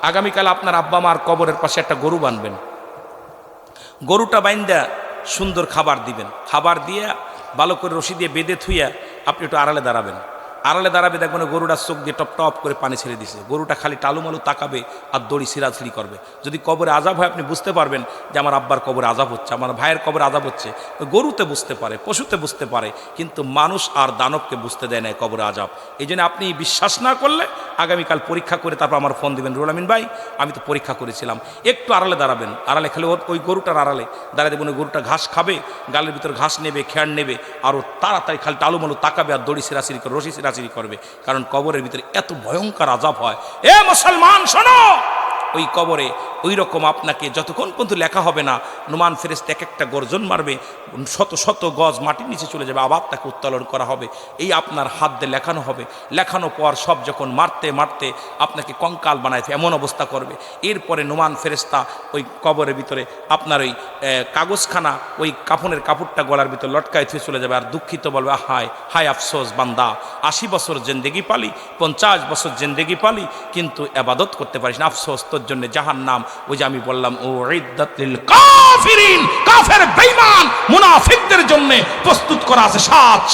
আগামীকাল আপনার আব্বা মার কবরের পাশে একটা গরু বানবেন, গরুটা বাইন্দা সুন্দর খাবার দিবেন, খাবার দিয়ে ভালো করে রশি দিয়ে বেঁধে থুইয়া আপনি একটু আড়ালে দাঁড়াবেন, আড়ালে দাঁড়াবে, দেখবেন গরুটার চোখ দিয়ে টপ টপ করে পানি ছেড়ে দিছে, গরুটা খালি টালুমালু তাকাবে আর দড়ি ছিঁড়াছিড়ি করবে। যদি কবরে আযাব হয় আপনি বুঝতে পারবেন যে আমার আব্বার কবরে আযাব হচ্ছে, আমার ভাইয়ের কবরে আযাব হচ্ছে। গরুতে বুঝতে পারে, পশুতে বুঝতে পারে, কিন্তু মানুষ আর দানবকে বুঝতে দেয় না কবরে আযাব। এই জন্য আপনি বিশ্বাস না করলে আগামীকাল পরীক্ষা করে তারপর আমার ফোন দিবেন, রুহুল আমিন ভাই আমি তো পরীক্ষা করেছিলাম। একটু আড়ালে দাঁড়াবেন, আড়ালে খালি ওই গরুটার আড়ালে দাঁড়ায় দেবেন, ওই গরুটা ঘাস খাবে, গালের ভিতর ঘাস নেবে, খেয়ার নেবে, আরও তাড়াতাড়ি খালি টালুমালু তাকাবে আর দড়ি ছিঁড়াছিড়ি করে, রশি ছিঁড়াছিড়ি করবে, কারণ কবরের ভিতরে এত ভয়ঙ্কর আযাব হয়। এ মুসলমান শোনো, ওই কবরে ওই রকম আপনাকে যতক্ষণ পর্যন্ত লেখা হবে না, নুমান ফেরেশতা এক একটা গর্জন মারবে, শত শত গজ মাটির নিচে চলে যাবে, আবার তাকে উত্তোলন করা হবে, এই আপনার হাত দিয়ে লেখানো হবে। লেখানো পর সব যখন মারতে মারতে আপনাকে কঙ্কাল বানায় এমন অবস্থা করবে, এরপরে নুমান ফেরেশতা ওই কবরের ভিতরে আপনার ওই কাগজখানা, ওই কাফনের কাপড়টা গলার ভিতরে লটকায় থুয়ে চলে যাবে, আর দুঃখিত বলবে হায় হায় আফসোস বান্দা, 80 বছর জিন্দেগি পালি, 50 বছর জিন্দেগি পালি, কিন্তু ইবাদত করতে পারিস না, আফসোস তোর জন্য জাহান্নাম। ওই যে আমি বললাম ও ইদ্দাতুল কাফিরিন, কাফের বেঈমান মুনাফিকদের জন্য প্রস্তুত করা আছে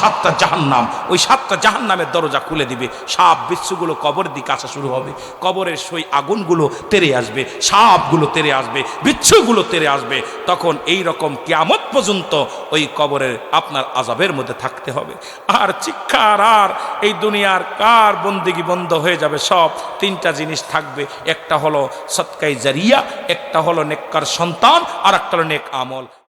7টা জাহান্নাম। ওই 7টা জাহান্নামের দরজা খুলে দিবে, সাপ বিচ্ছুগুলো কবরের দিকে আসা শুরু হবে, কবরের সেই আগুনগুলো তেরে আসবে, সাপগুলো তেরে আসবে, বিচ্ছুগুলো তেরে আসবে। তখন এই রকম কিয়ামত পর্যন্ত ওই কবরের আপনার আযাবের মধ্যে থাকতে হবে। আর চিৎকার, আর এই দুনিয়ার কার বন্দেগী বন্ধ হয়ে যাবে। সব 3টা জিনিস থাকবে, একটা হলো সদকায়ে জারিয়া, একটা হলো নেককার সন্তান, আর একটা হলো নেক আমল।